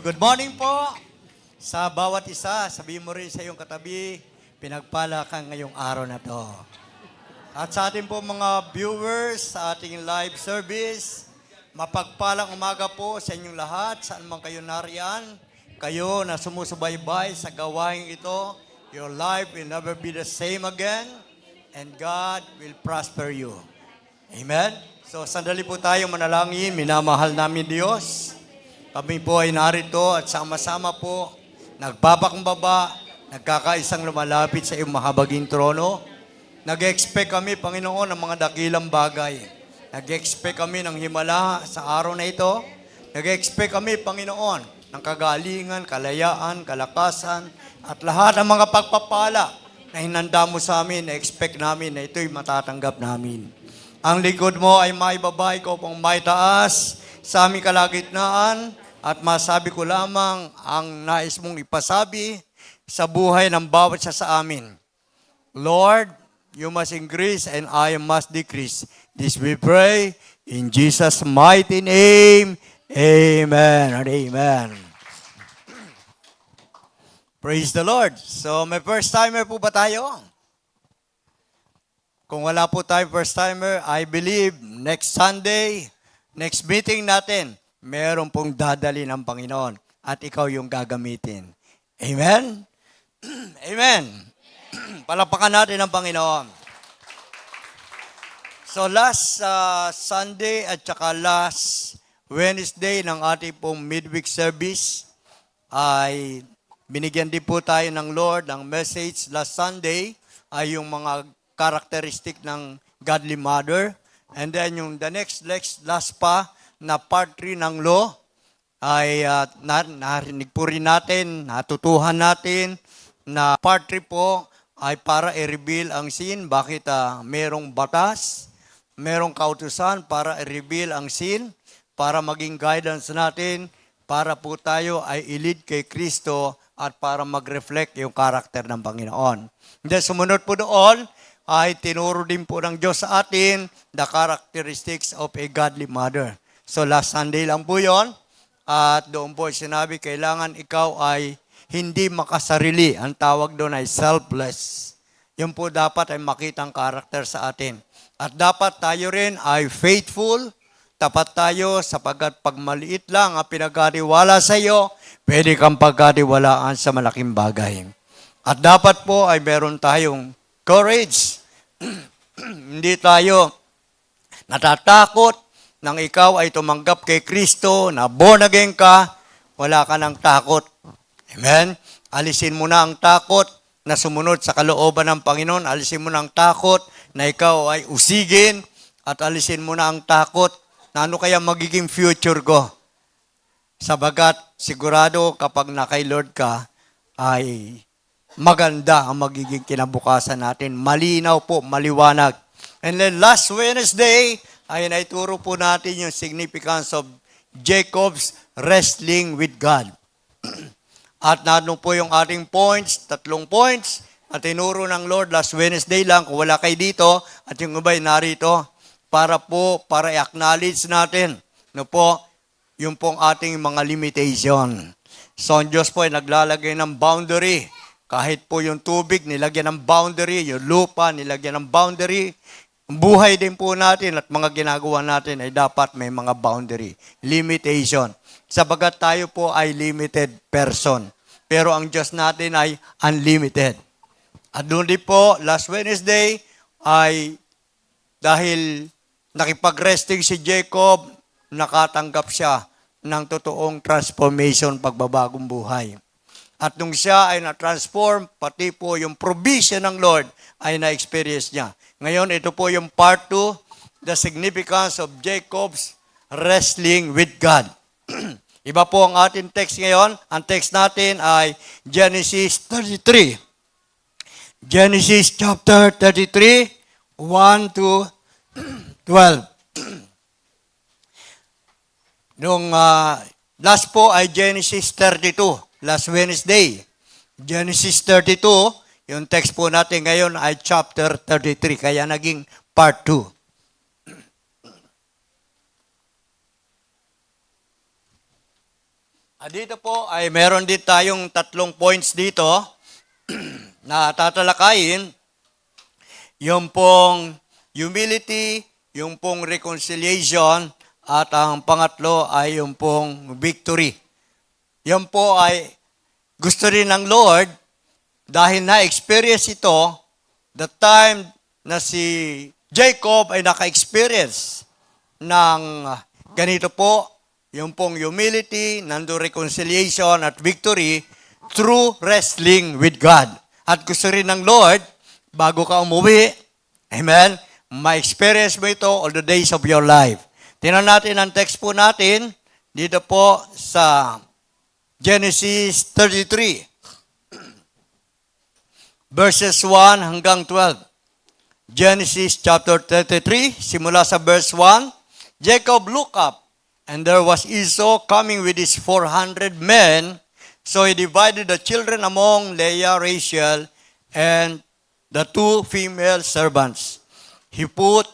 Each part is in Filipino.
Good morning po sa bawat isa. Sabihin mo rin sa iyong katabi, pinagpala ka ngayong araw na to. At sa ating po mga viewers sa ating live service, mapagpalang umaga po sa inyong lahat, saan man kayo nariyan. Kayo na sumusubaybay sa gawain ito, your life will never be the same again, and God will prosper you. Amen? So, sandali po tayo manalangin, minamahal namin Diyos. Kami po ay narito at sama-sama po, nagpapakumbaba, nagkakaisang lumalapit sa iyong mahabaging trono. Nag-expect kami, Panginoon, ng mga dakilang bagay. Nag-expect kami ng himala sa araw na ito. Nag-expect kami, Panginoon, ng kagalingan, kalayaan, kalakasan, at lahat ng mga pagpapala na hinanda mo sa amin, na-expect namin na ito'y matatanggap namin. Ang likod mo ay maibabay ko pong may taas sa aming kalagitnaan at masabi ko lamang ang nais mong ipasabi sa buhay ng bawat isa sa amin. Lord, you must increase and I must decrease. This we pray in Jesus' mighty name. Amen and amen. Praise the Lord. So may first timer po ba tayo? Kung wala po tayo first timer, I believe next Sunday, next meeting natin, meron pong dadali ng Panginoon at ikaw yung gagamitin. Amen? Amen. Palapakan natin ang Panginoon. So last Sunday at saka last Wednesday ng ating pong midweek service ay binigyan din po tayo ng Lord ng message. Last Sunday ay yung mga characteristic ng godly mother. And then yung the last pa na part 3 ng law ay narinig po rin natin, natutuhan natin na part 3 po ay para i-reveal ang sin. Bakit merong batas, merong kautusan para i-reveal ang sin, para maging guidance natin, para po tayo ay i-lead kay Kristo at para mag-reflect yung karakter ng Panginoon. Then sumunod po doon, ay tinuro din po ng Diyos sa atin the characteristics of a godly mother. So last Sunday lang po yon. At doon po sinabi, kailangan ikaw ay hindi makasarili. Ang tawag doon ay selfless. Yun po dapat ay makitang karakter sa atin. At dapat tayo rin ay faithful. Tapat tayo sapagkat pag maliit lang ang pinagkatiwala sa iyo, pwede kang pagkatiwalaan sa malaking bagay. At dapat po ay meron tayong courage. Hindi tayo natatakot nang ikaw ay tumanggap kay Kristo, na born again ka, wala ka ng takot. Amen? Alisin mo na ang takot na sumunod sa kalooban ng Panginoon. Alisin mo na ang takot na ikaw ay usigin. At alisin mo na ang takot na ano kaya magiging future ko. Sabagat sigurado kapag na kay Lord ka, ay maganda ang magiging kinabukasan natin. Malinaw po, maliwanag. And then last Wednesday, ay naituro po natin yung significance of Jacob's wrestling with God. At natin po yung ating points, 3 points, at tinuro ng Lord last Wednesday lang, kung wala kayo dito, at yung iba'y narito, para i-acknowledge natin, yung pong ating mga limitation. So, ang Diyos po ay naglalagay ng boundary. Kahit po yung tubig, nilagyan ng boundary, yung lupa, nilagyan ng boundary. Buhay din po natin at mga ginagawa natin ay dapat may mga boundary, limitation. Sabagat tayo po ay limited person. Pero ang Diyos natin ay unlimited. At doon din po, last Wednesday, ay dahil nakipag-resting si Jacob, nakatanggap siya ng totoong transformation, pagbabagong buhay. At nung siya ay na-transform, pati po yung provision ng Lord ay na-experience niya. Ngayon, ito po yung part 2, the significance of Jacob's wrestling with God. Iba po ang ating text ngayon. Ang text natin ay Genesis 33. Genesis chapter 33, 1 to 12. Nung last po ay Genesis 32. Last Wednesday, Genesis 32, yung text po natin ngayon ay chapter 33, kaya naging part 2. Dito po ay meron din tayong 3 points dito na tatalakayin. Yung pong humility, yung pong reconciliation, at ang pangatlo ay yung pong victory. Yan po ay gusto rin ng Lord dahil na-experience ito the time na si Jacob ay naka-experience ng ganito po, yung pong humility, nando reconciliation at victory through wrestling with God. At gusto rin ng Lord, bago ka umuwi, amen, ma-experience mo ito all the days of your life. Tingnan natin ang text po natin dito po sa Genesis 33, verses 1 hanggang 12. Genesis chapter 33, simula sa verse 1, Jacob looked up, and there was Esau coming with his 400 men. So he divided the children among Leah, Rachel, and the 2 female servants. He put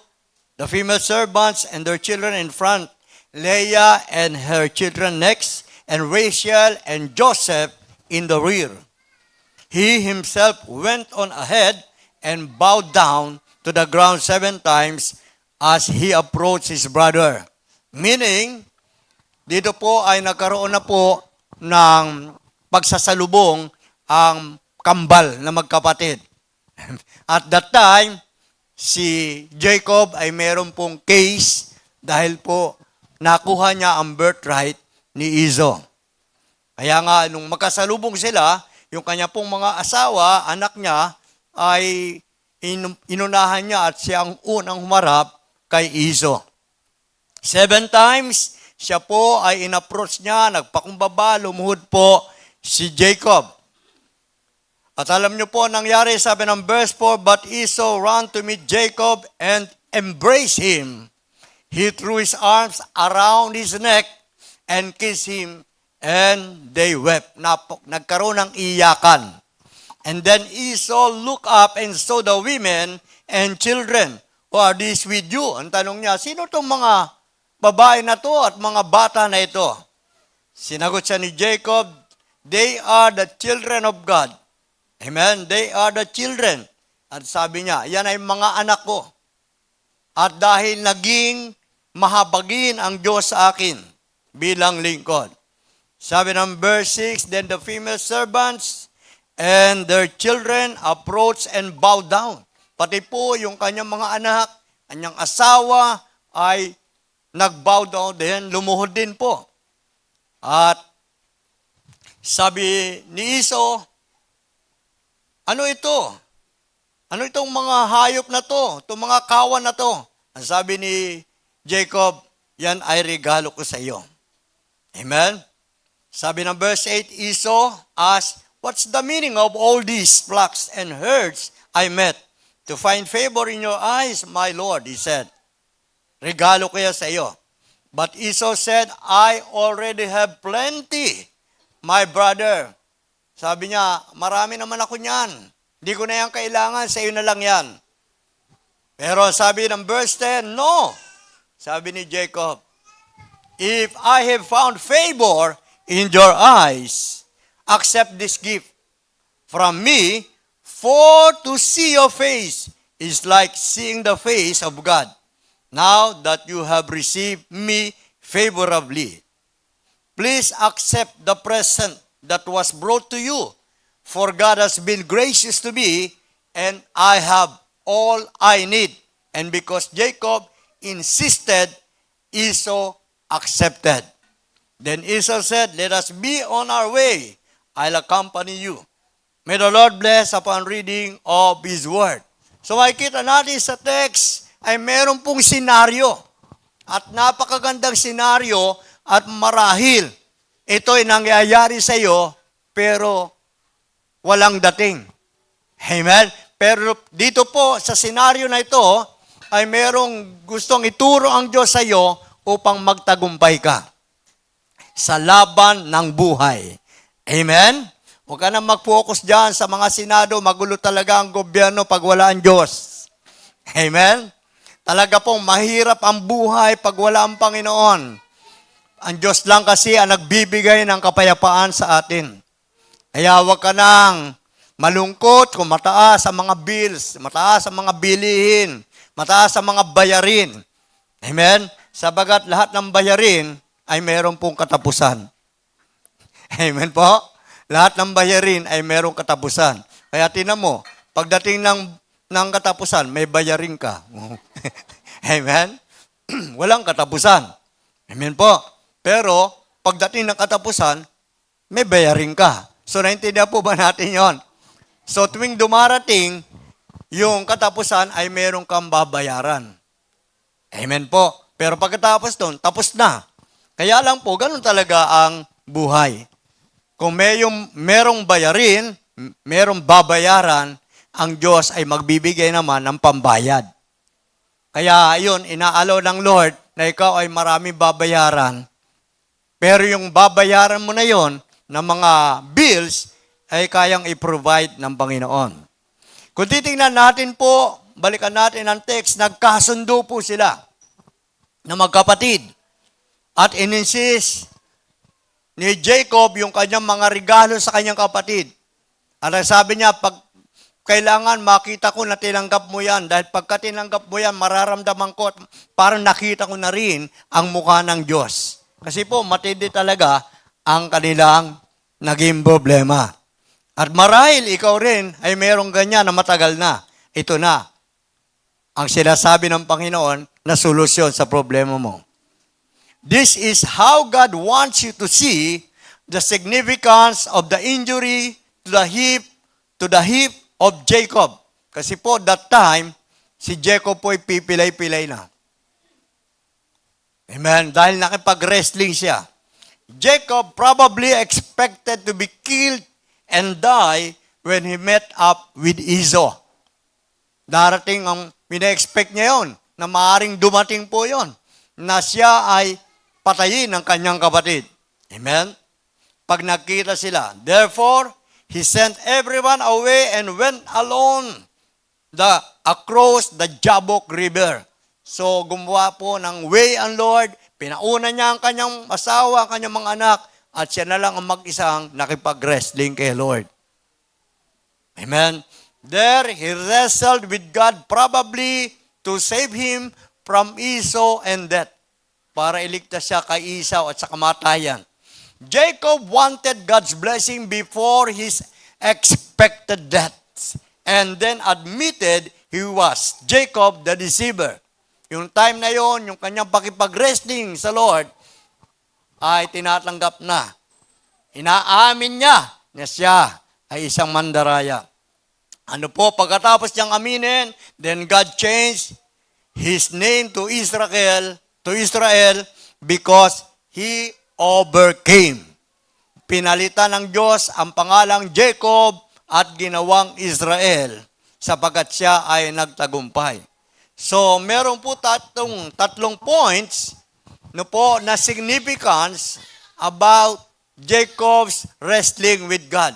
the female servants and their children in front, Leah and her children next, and Rachel and Joseph in the rear. He himself went on ahead and bowed down to the ground 7 times as he approached his brother. Meaning, dito po ay nagkaroon na po ng pagsasalubong ang kambal na magkapatid. At that time, si Jacob ay meron pong case dahil po nakuha niya ang birthright ni Esau. Kaya nga, nung magkasalubong sila, yung kanya pong mga asawa, anak niya, ay inunahan niya at siya ang unang humarap kay Esau. 7 times, siya po ay in-approach niya, nagpakumbaba, lumuhod po si Jacob. At alam niyo po, nangyari, sabi ng verse 4, but Esau ran to meet Jacob and embraced him. He threw his arms around his neck and kissed him, and they wept. Nagkaroon ng iyakan. And then Esau looked up and saw the women and children. Who are these with you? Ang tanong niya, sino itong mga babae na to at mga bata na ito? Sinagot siya ni Jacob, they are the children of God. Amen? They are the children. At sabi niya, yan ay mga anak ko. At dahil naging mahabagin ang Diyos sa akin bilang lingkod. Sabi ng verse 6, then the female servants and their children approached and bowed down. Pati po yung kanyang mga anak, kanyang asawa ay nag-bow down din, lumuhod din po. At sabi ni Esau, ano ito? Ano itong mga hayop na to? Itong mga kawan na to? Ang sabi ni Jacob, yan ay regalo ko sa iyo. Amen? Sabi ng verse 8, Esau asked, what's the meaning of all these flocks and herds I met? To find favor in your eyes, my Lord, he said. Regalo kaya sa iyo. But Esau said, I already have plenty, my brother. Sabi niya, marami naman ako niyan. Hindi ko na yan kailangan, sa iyo na lang yan. Pero sabi ng verse 10, no. Sabi ni Jacob, if I have found favor in your eyes, accept this gift from me, for to see your face is like seeing the face of God. Now that you have received me favorably, please accept the present that was brought to you, for God has been gracious to me, and I have all I need. And because Jacob insisted, Esau accepted. Then Esau said, let us be on our way. I'll accompany you. May the Lord bless upon reading of His Word. So makikita natin sa text ay meron pong senaryo. At napakagandang senaryo at marahil ito ay nangyayari sa iyo pero walang dating. Amen? Pero dito po sa senaryo na ito ay merong gustong ituro ang Diyos sa iyo upang magtagumpay ka sa laban ng buhay. Amen? Huwag ka na mag-focus dyan sa mga senado, magulo talaga ang gobyerno pag wala ang Diyos. Amen? Talaga pong mahirap ang buhay pag wala ang Panginoon. Ang Diyos lang kasi ang nagbibigay ng kapayapaan sa atin. Kaya huwag ka nang malungkot kung mataas ang mga bills, mataas ang mga bilihin, mataas ang mga bayarin. Amen? Sabagat lahat ng bayarin ay meron pong katapusan. Amen po? Lahat ng bayarin ay merong katapusan. Kaya tinan mo, pagdating ng katapusan, may bayarin ka. Amen? Walang katapusan. Amen po? Pero, pagdating ng katapusan, may bayarin ka. So, naintindihan po ba natin yon? So, tuwing dumarating, yung katapusan ay meron kang babayaran. Amen po? Pero pagkatapos doon, tapos na. Kaya lang po, ganun talaga ang buhay. Kung merong bayarin, merong babayaran, ang Diyos ay magbibigay naman ng pambayad. Kaya yun, inaalaw ng Lord na ikaw ay maraming babayaran. Pero yung babayaran mo na yon ng mga bills ay kayang i-provide ng Panginoon. Kung titingnan natin po, balikan natin ang text, nagkasundo po sila na magkapatid. At ininsist ni Jacob yung kanyang mga regalo sa kanyang kapatid. At sabi niya, pag kailangan makita ko na tinanggap mo yan, dahil pagka tinanggap mo yan, mararamdaman ko at parang nakita ko na rin ang mukha ng Diyos. Kasi po, matindi talaga ang kanilang naging problema. At marahil ikaw rin ay merong ganyan na matagal na. Ito na ang sinasabi ng Panginoon na solusyon sa problema mo. This is how God wants you to see the significance of the injury to the hip of Jacob. Kasi po, that time, si Jacob po ay pipilay-pilay na. Amen? Dahil nakipag-wrestling siya. Jacob probably expected to be killed and die when he met up with Esau. Darating ang mina-expect niya yon, na maaaring dumating po yon, na siya ay patayin ng kanyang kapatid. Amen? Pag nakita sila. Therefore, he sent everyone away and went alone across the Jabbok River. So, gumawa po ng way ang Lord. Pinauna niya ang kanyang asawa, ang kanyang mga anak, at siya na lang ang mag-isang nakipag-wrestling kay Lord. Amen? There, he wrestled with God probably to save him from Esau and death. Para iligtas siya kay Esau at sa kamatayan. Jacob wanted God's blessing before his expected death. And then admitted he was Jacob the deceiver. Yung time na yon, yung kanyang pakipag-wrestling sa Lord, ay tinatanggap na. Inaamin niya na siya ay isang mandaraya. Ano po, pagkatapos niyang aminin, then God changed his name to Israel because he overcame. Pinalitan ng Diyos ang pangalang Jacob at ginawang Israel sapagkat siya ay nagtagumpay. So, meron po tatlong points na significance about Jacob's wrestling with God.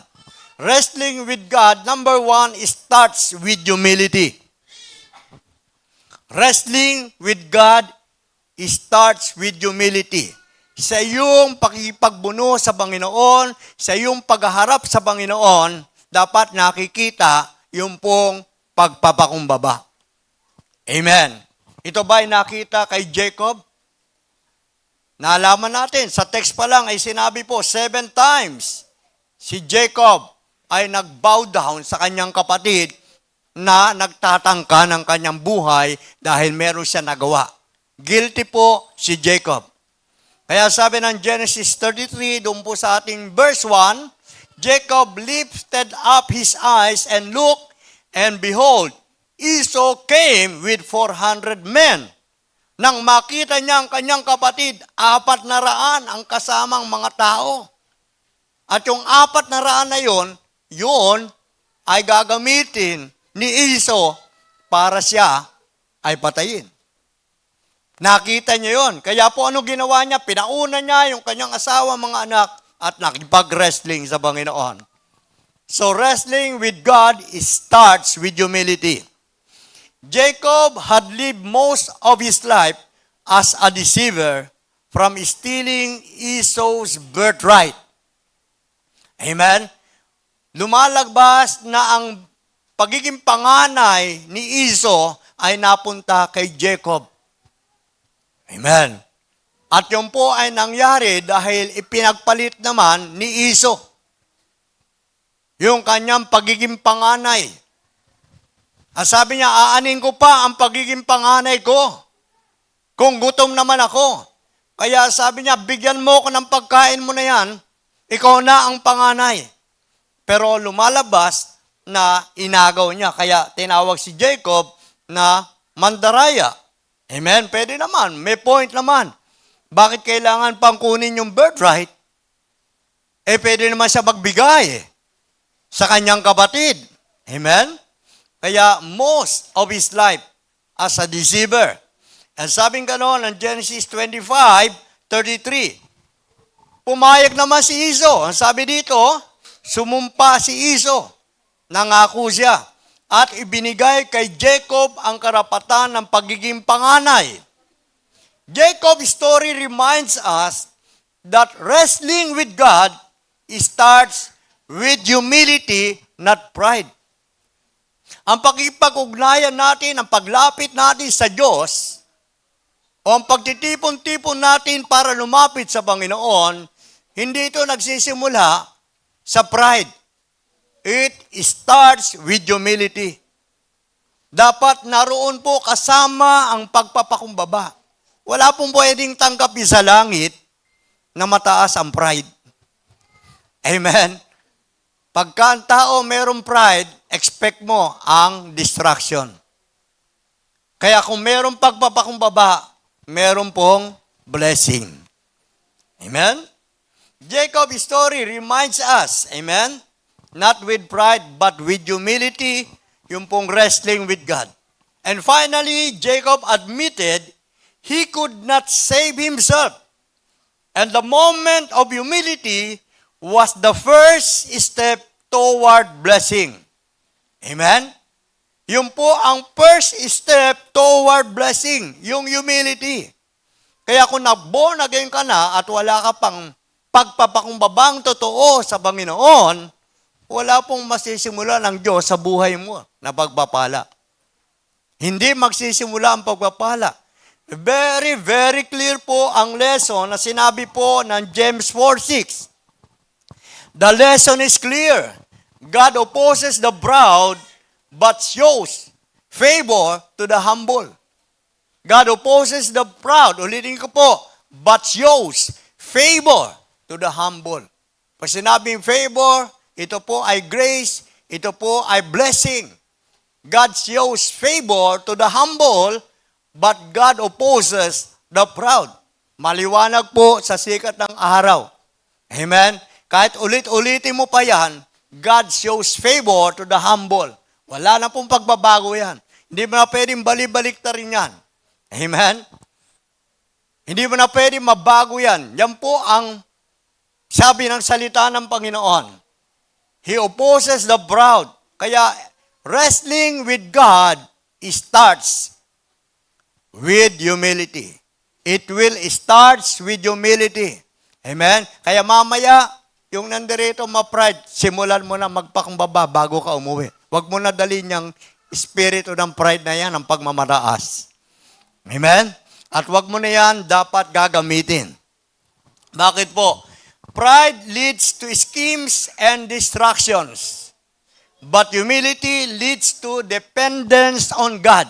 Wrestling with God, number one, starts with humility. Wrestling with God starts with humility. Sa iyong pakikipagbuno sa Panginoon, sa iyong pagharap sa Panginoon, dapat nakikita yung pong pagpapakumbaba. Amen. Ito ba ay nakita kay Jacob? Naalaman natin, sa text pa lang ay sinabi po, 7 times si Jacob ay nag-bow down sa kanyang kapatid na nagtatangka ng kanyang buhay dahil meron siya nagawa. Guilty po si Jacob. Kaya sabi ng Genesis 33, doon po sa ating verse 1, Jacob lifted up his eyes and looked, and behold, Esau came with 400 men. Nang makita niya ang kanyang kapatid, 400 ang kasamang mga tao. At yung 400 na yun ay gagamitin ni Esau para siya ay patayin. Nakita niya yon. Kaya po ano ginawa niya? Pinauna niya yung kanyang asawa, mga anak, at nakipag-wrestling sa Panginoon. So wrestling with God starts with humility. Jacob had lived most of his life as a deceiver from stealing Esau's birthright. Amen? Lumalabas na ang pagiging panganay ni Esau ay napunta kay Jacob. Amen. At yun po ay nangyari dahil ipinagpalit naman ni Esau yung kanyang pagiging panganay. Ang sabi niya, aanin ko pa ang pagiging panganay ko kung gutom naman ako. Kaya sabi niya, bigyan mo ko ng pagkain mo na yan, ikaw na ang panganay. Pero lumalabas na inagaw niya. Kaya tinawag si Jacob na mandaraya. Amen? Pwede naman. May point naman. Bakit kailangan pang kunin yung birthright? Pwede naman siya magbigay sa kanyang kapatid. Amen? Kaya most of his life as a deceiver. And sabing gano'n ng Genesis 25:33. Pumayag naman si Esau. Ang sabi dito, sumumpa si Esau. Nangako siya. At ibinigay kay Jacob ang karapatan ng pagiging panganay. Jacob's story reminds us that wrestling with God starts with humility, not pride. Ang pagkipag-ugnayan natin, ang paglapit natin sa Diyos, o ang pagtitipon-tipon natin para lumapit sa Panginoon, hindi ito nagsisimula sa pride. It starts with humility. Dapat naroon po kasama ang pagpapakumbaba. Wala pong pwedeng tanggapin sa langit na mataas ang pride. Amen? Pagka ang tao mayroong pride, expect mo ang distraction. Kaya kung mayroong pagpapakumbaba, mayroon pong blessing. Amen? Jacob's story reminds us, amen? Not with pride, but with humility, yung pong wrestling with God. And finally, Jacob admitted he could not save himself. And the moment of humility was the first step toward blessing. Amen? Yun po ang first step toward blessing, yung humility. Kaya kung nag-born again ka na at wala ka pang pagpapakumbabang totoo sa Panginoon, wala pong masisimula ng Diyos sa buhay mo na pagpapala. Hindi magsisimula ang pagpapala. Very, very clear po ang lesson na sinabi po ng James 4:6. The lesson is clear. God opposes the proud, but shows favor to the humble. God opposes the proud. Ulitin ko po, but shows favor to the humble. Pag sinabing favor, ito po ay grace, ito po ay blessing. God shows favor to the humble, but God opposes the proud. Maliwanag po sa sikat ng araw. Amen? Kahit ulit-ulitin mo pa yan, God shows favor to the humble. Wala na pong pagbabago yan. Hindi mo na pwedeng bali-baliktarin yan. Amen? Hindi mo na pwedeng mabago yan. Yan po ang sabi ng salita ng Panginoon. He opposes the proud. Kaya wrestling with God starts with humility. It will starts with humility. Amen? Kaya mamaya, yung nandirito ma-pride, simulan mo na magpakumbaba bago ka umuwi. Huwag mo na dalhin yung espiritu ng pride na yan, ang pagmamataas. Amen? At huwag mo na yan dapat gagamitin. Bakit po? Pride leads to schemes and distractions. But humility leads to dependence on God.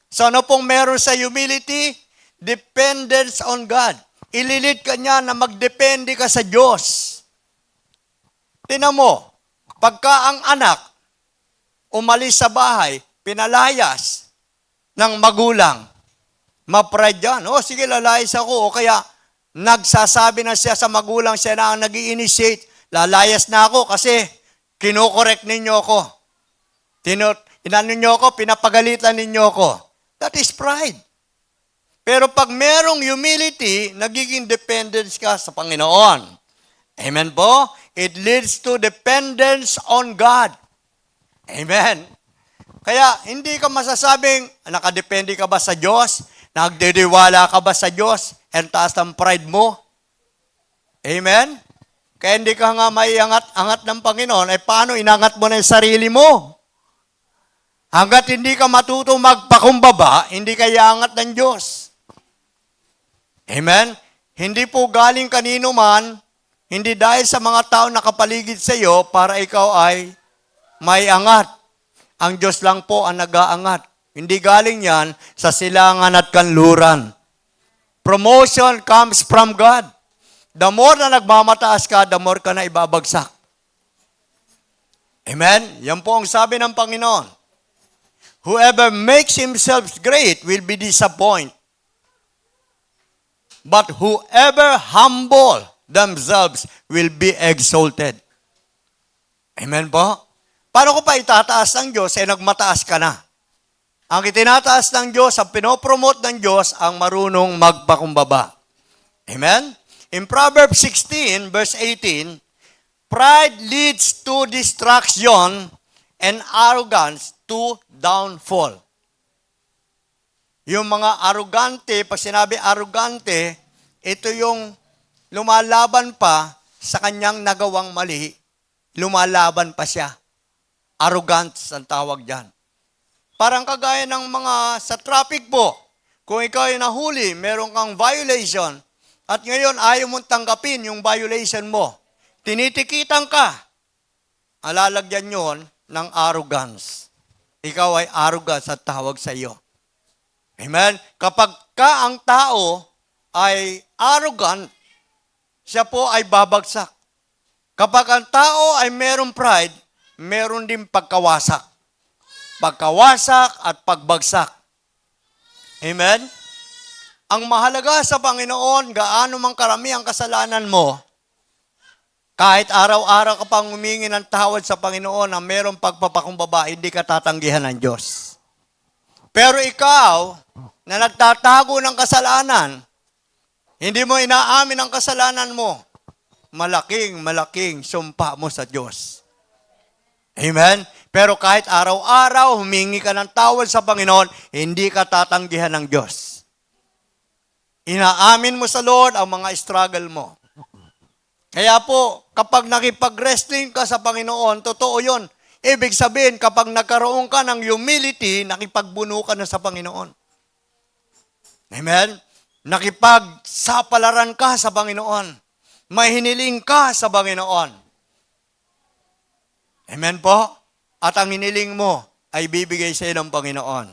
So ano pong meron sa humility? Dependence on God. Ililid ka niya na magdepende ka sa Diyos. Tingnan mo, pagka ang anak umalis sa bahay, pinalayas ng magulang, ma-pride yan. O sige, lalayas ako. O kaya nagsasabi na siya sa magulang, siya na ang nag-i-initiate, lalayas na ako kasi kinokorek ninyo ako. Inano nyo ako, pinapagalitan ninyo ako. That is pride. Pero pag merong humility, nagiging dependence ka sa Panginoon. Amen po? It leads to dependence on God. Amen. Kaya hindi ka masasabing, nakadepende ka ba sa Diyos? Nagdiriwala ka ba sa Diyos? and taas ng pride mo. Amen? Kaya hindi ka nga may angat ng Panginoon, paano inangat mo na yung sarili mo? Hanggat hindi ka matuto magpakumbaba, hindi ka iangat ng Diyos. Amen? Hindi po galing kanino man, hindi dahil sa mga tao nakapaligid sa iyo para ikaw ay may angat. Ang Diyos lang po ang nag-aangat. Hindi galing yan sa silangan at kanluran. Promotion comes from God. The more na nagmamataas ka, the more ka na ibabagsak. Amen? Yan po ang sabi ng Panginoon. Whoever makes himself great will be disappointed. But whoever humble themselves will be exalted. Amen po? Paano ko pa itataas ng Diyos, nagmataas ka na? Ang itinataas ng Diyos, ang pinopromote ng Diyos, ang marunong magpakumbaba. Amen? In Proverbs 16, verse 18, pride leads to destruction and arrogance to downfall. Yung mga arrogante, pag sinabi arrogante, ito yung lumalaban pa sa kanyang nagawang mali, lumalaban pa siya. Arrogance ang tawag dyan. Parang kagaya ng mga sa traffic po, kung ikaw ay nahuli, meron kang violation, at ngayon ayaw mong tanggapin yung violation mo, tinitikitan ka, alalagyan yun ng arrogance. Ikaw ay arrogance at tawag sa iyo. Amen? Kapag ka ang tao ay arrogant, siya po ay babagsak. Kapag ang tao ay merong pride, meron din pagkawasak. Pagkawasak at pagbagsak. Amen? Ang mahalaga sa Panginoon, gaano mang karami ang kasalanan mo, kahit araw-araw ka pang humingi ng tawad sa Panginoon na merong pagpapakumbaba, hindi ka tatanggihan ng Diyos. Pero ikaw, na nagtatago ng kasalanan, hindi mo inaamin ang kasalanan mo, malaking sumpa mo sa Diyos. Amen? Pero kahit araw-araw, humingi ka ng tawad sa Panginoon, hindi ka tatanggihan ng Diyos. Inaamin mo sa Lord ang mga struggle mo. Kaya po, kapag nakipag-wrestling ka sa Panginoon, totoo yun. Ibig sabihin, kapag nagkaroon ka ng humility, nakipagbuno ka na sa Panginoon. Amen? Nakipagsapalaran ka sa Panginoon. May hiniling ka sa Panginoon. Amen po? At ang hiniling mo ay bibigay sa iyo ng Panginoon.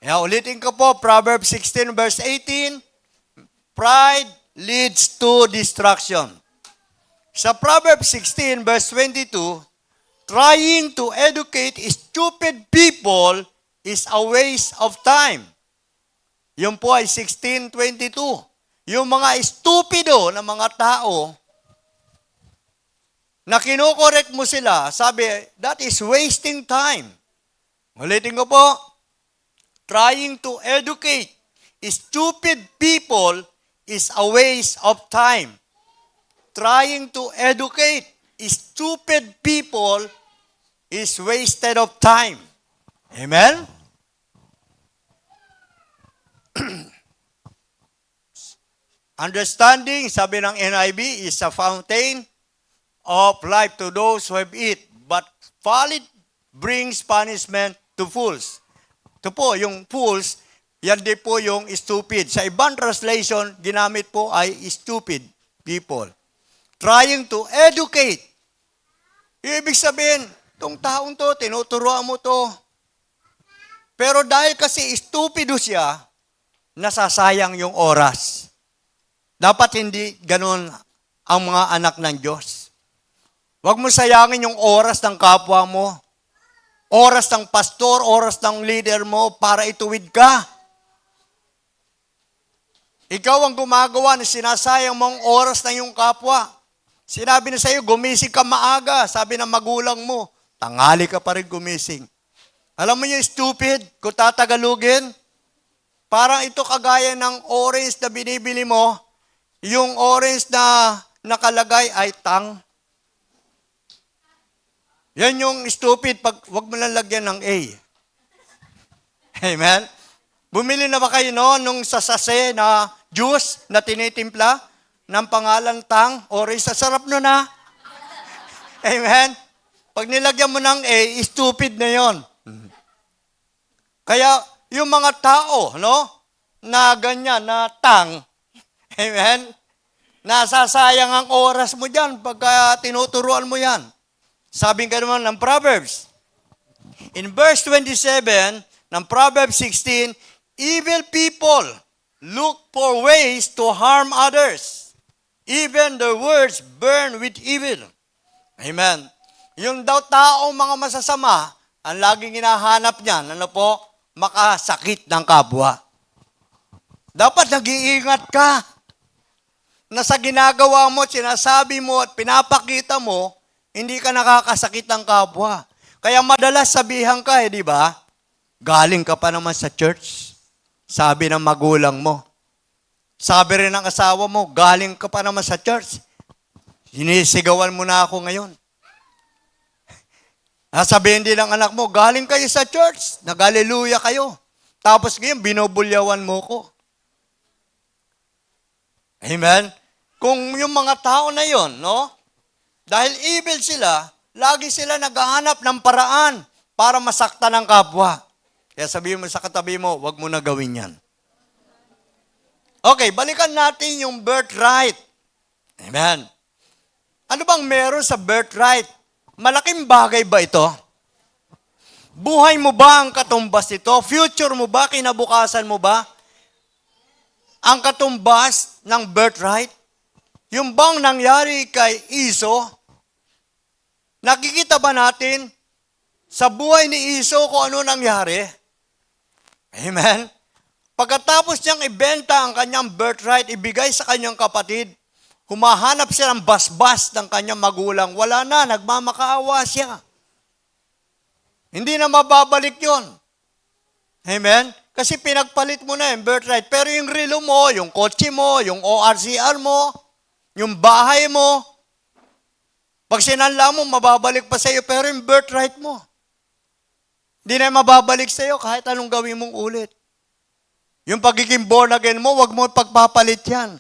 Kaya ulitin ko po, Proverbs 16 verse 18, pride leads to destruction. Sa Proverbs 16 verse 22, trying to educate stupid people is a waste of time. Yun po ay 16:22. Yung mga stupido na mga tao, na kinokorek mo sila, sabi, that is wasting time. Ulitin ko po, trying to educate stupid people is a waste of time. Trying to educate stupid people is wasted of time. Amen? Understanding, sabi ng NIV, is a fountain of life to those who have it, but folly brings punishment to fools. Ito po, yung fools, yan din po yung stupid. Sa ibang translation, ginamit po ay stupid people. Trying to educate. Ibig sabihin, itong taong to, tinuturuan mo to. Pero dahil kasi stupido siya, nasasayang yung oras. Dapat hindi ganun ang mga anak ng Diyos. Huwag mo sayangin yung oras ng kapwa mo, oras ng pastor, oras ng leader mo para ituwid ka. Ikaw ang gumagawa na sinasayang mong oras ng iyong kapwa. Sinabi na sa iyo, gumising ka maaga. Sabi ng magulang mo, tanghali ka pa rin gumising. Alam mo yung stupid, kung tatagalugin, parang ito kagaya ng orange na binibili mo, yung orange na nakalagay ay tang. Yan yung stupid, wag mo lang lagyan ng A. Amen? Bumili na ba kayo nung sasase na juice na tinitimpla ng pangalang Tang? Orange, sa sarap nun ha. Amen? Pag nilagyan mo ng A, stupid na yon. Kaya yung mga tao, no, na ganyan, na Tang, amen, nasasayang ang oras mo dyan pagka tinuturuan mo yan. Sabi ka naman ng Proverbs. In verse 27 ng Proverbs 16, evil people look for ways to harm others. Even their words burn with evil. Amen. Yung daw taong mga masasama, ang laging hinahanap niyan, ano po? Makasakit ng kapwa. Dapat nag-iingat ka na sa ginagawa mo, sinasabi mo at pinapakita mo, hindi ka nakakasakit ng kapwa. Kaya madalas sabihan ka di ba? Galing ka pa naman sa church. Sabi ng magulang mo. Sabi rin ng asawa mo, galing ka pa naman sa church. Sinisigawan mo na ako ngayon. Sabihin din ng anak mo, galing kayo sa church, nag-hallelujah kayo. Tapos ngayon, binubulyawan mo ko. Amen? Kung yung mga tao na yon, no? Dahil evil sila, lagi sila naghahanap ng paraan para masakta ng kapwa. Kaya sabihin mo sa katabi mo, wag mo na gawin yan. Okay, balikan natin yung birthright. Amen. Ano bang meron sa birthright? Malaking bagay ba ito? Buhay mo ba ang katumbas nito? Future mo ba? Kinabukasan mo ba? Ang katumbas ng birthright? Yung bang nangyari kay Iso? Nakikita ba natin sa buhay ni Iso kung ano nangyari? Amen? Pagkatapos niyang ibenta ang kanyang birthright, ibigay sa kanyang kapatid, humahanap siya ng basbas ng kanyang magulang. Wala na, nagmamakaawa siya. Hindi na mababalik yon. Amen? Kasi pinagpalit mo na yung birthright. Pero yung relo mo, yung kotse mo, yung ORCR mo, yung bahay mo, pag sinanla mo, mababalik pa sa iyo. Pero yung birthright mo, hindi na mababalik sa iyo kahit anong gawin mong ulit. Yung pagiging born again mo, wag mo pagpapalit yan.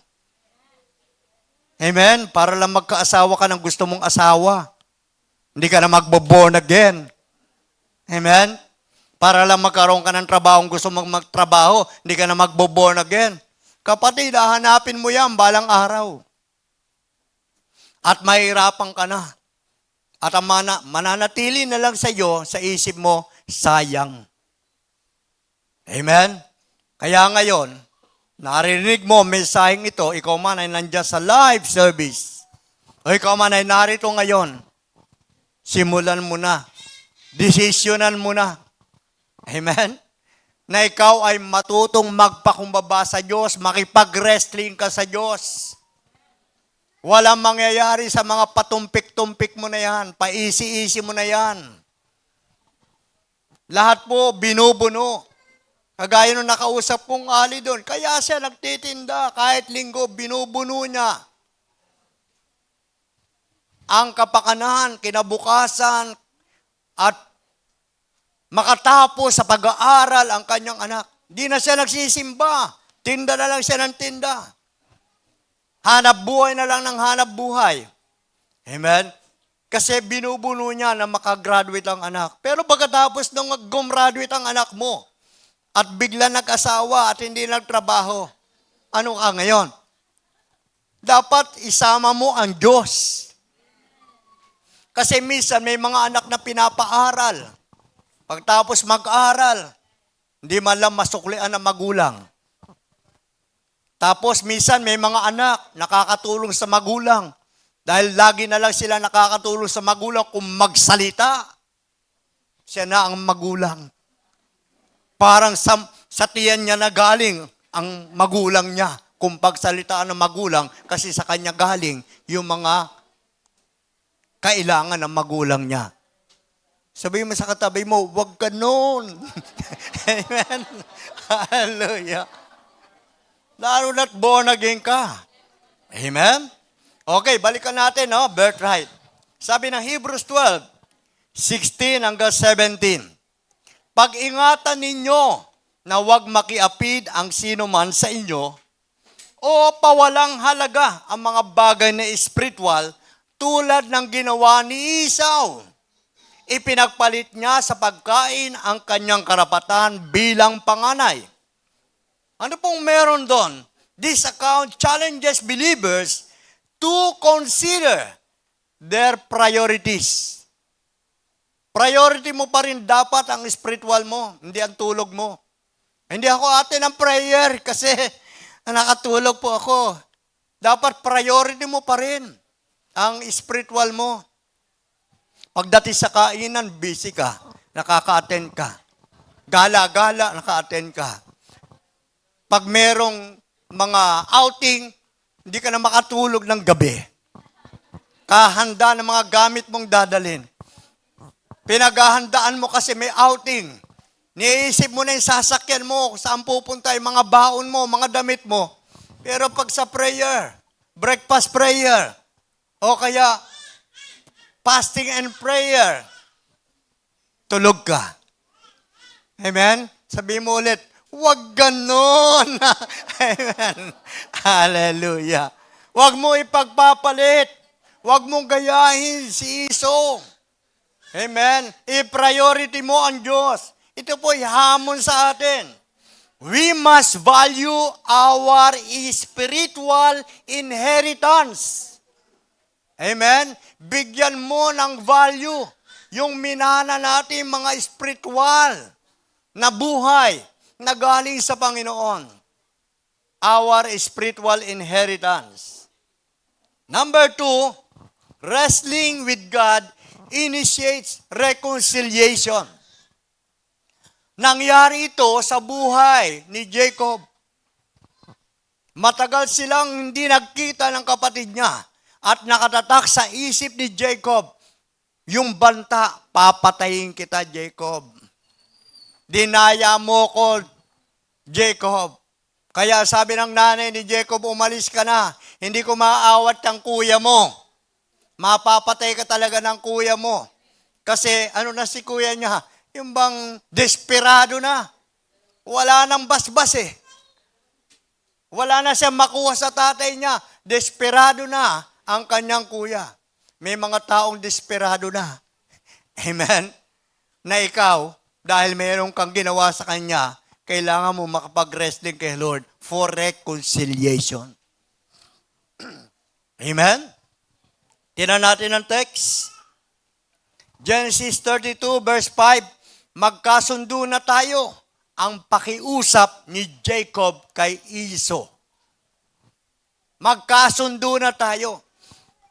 Amen? Para lang magkaasawa ka ng gusto mong asawa. Hindi ka na magbo-born again. Amen? Para lang magkaroon ka ng trabaho, gusto mong magtrabaho, hindi ka na magbo-born again. Kapatid, hahanapin mo yan balang araw. At mahirapan ka na. At ang mananatili na lang sa iyo, sa isip mo, sayang. Amen? Kaya ngayon, narinig mo, mensaheng ito, ikaw man ay nandiyan sa live service. O ikaw man ay narito ngayon, simulan mo na. Desisyonan mo na. Amen? Na ikaw ay matutong magpakumbaba sa Diyos, makipag-wrestling ka sa Diyos. Walang mangyayari sa mga patumpik-tumpik mo na yan, paisi-isi mo na yan. Lahat po binubuno. Kagaya nung nakausap kong ali doon, kaya siya nagtitinda, kahit linggo, binubuno niya. Ang kapakanan, kinabukasan, at makatapos sa pag-aaral ang kanyang anak. Di na siya nagsisimba. Tinda na lang siya ng tinda. Hanap buhay na lang ng hanap buhay. Amen? Kasi binubuno niya na makagraduate ang anak. Pero pagkatapos nung mag-gumraduate ang anak mo, at bigla nag-asawa at hindi nagtrabaho, ano ka ngayon? Dapat isama mo ang Diyos. Kasi minsan may mga anak na pinapaaral. Pagtapos mag-aral, hindi man lang masuklian ng magulang. Tapos minsan may mga anak nakakatulong sa magulang. Dahil lagi na lang sila nakakatulong sa magulang kung magsalita. Siya na ang magulang. Parang sa tiyan niya na galing ang magulang niya kung pagsalitaan ng magulang kasi sa kanya galing yung mga kailangan ng magulang niya. Sabihin mo sa katabi mo, wag ka nun. Amen. Hallelujah. Lalo na't born again ka. Amen. Okay, balikan natin, no? Birthright. Sabi ng Hebrews 12, 16 hanggang 17. Pag-ingatan ninyo na huwag makiapid ang sino man sa inyo o pawalang halaga ang mga bagay na spiritual tulad ng ginawa ni Esau. Ipinagpalit niya sa pagkain ang kanyang karapatan bilang panganay. Ano pong meron doon? This account challenges believers to consider their priorities. Priority mo pa rin dapat ang spiritual mo, hindi ang tulog mo. Hindi ako ate ng prayer kasi nakatulog po ako. Dapat priority mo pa rin ang spiritual mo. Pagdating sa kainan, busy ka, nakaka-attend ka. Gala-gala, naka-attend ka. Pag merong mga outing, hindi ka na makatulog ng gabi. Kahanda ng mga gamit mong dadalhin. Pinaghahandaan mo kasi may outing. Niisip mo na yung sasakyan mo, saan pupunta yung mga baon mo, mga damit mo. Pero pag sa prayer, breakfast prayer, o kaya fasting and prayer, tulog ka. Amen? Sabi mo ulit, huwag ganon. Amen. Hallelujah. Huwag mo ipagpapalit. Huwag mong gayahin si Esau. Amen. I-priority mo ang Diyos. Ito po hamon sa atin. We must value our spiritual inheritance. Amen. Bigyan mo ng value yung minana natin mga spiritual na buhay na galing sa Panginoon. Our spiritual inheritance. Number 2, wrestling with God initiates reconciliation. Nangyari ito sa buhay ni Jacob. Matagal silang hindi nagkita ng kapatid niya at nakatatak sa isip ni Jacob, yung banta, papatayin kita, Jacob. Dinaya mo ko, Jacob. Kaya sabi ng nanay ni Jacob, umalis ka na. Hindi ko maaawat ang kuya mo. Mapapatay ka talaga ng kuya mo. Kasi ano na si kuya niya, yung bang desperado na. Wala nang basbas eh. Wala na siyang makuha sa tatay niya. Desperado na ang kanyang kuya. May mga taong desperado na. Amen? Na ikaw, dahil mayroon kang ginawa sa kanya, kailangan mo makapag-wrestling kay Lord for reconciliation. Amen? Tingnan natin ang text. Genesis 32 verse 5. Magkasundo na tayo ang pakiusap ni Jacob kay Esau. Magkasundo na tayo.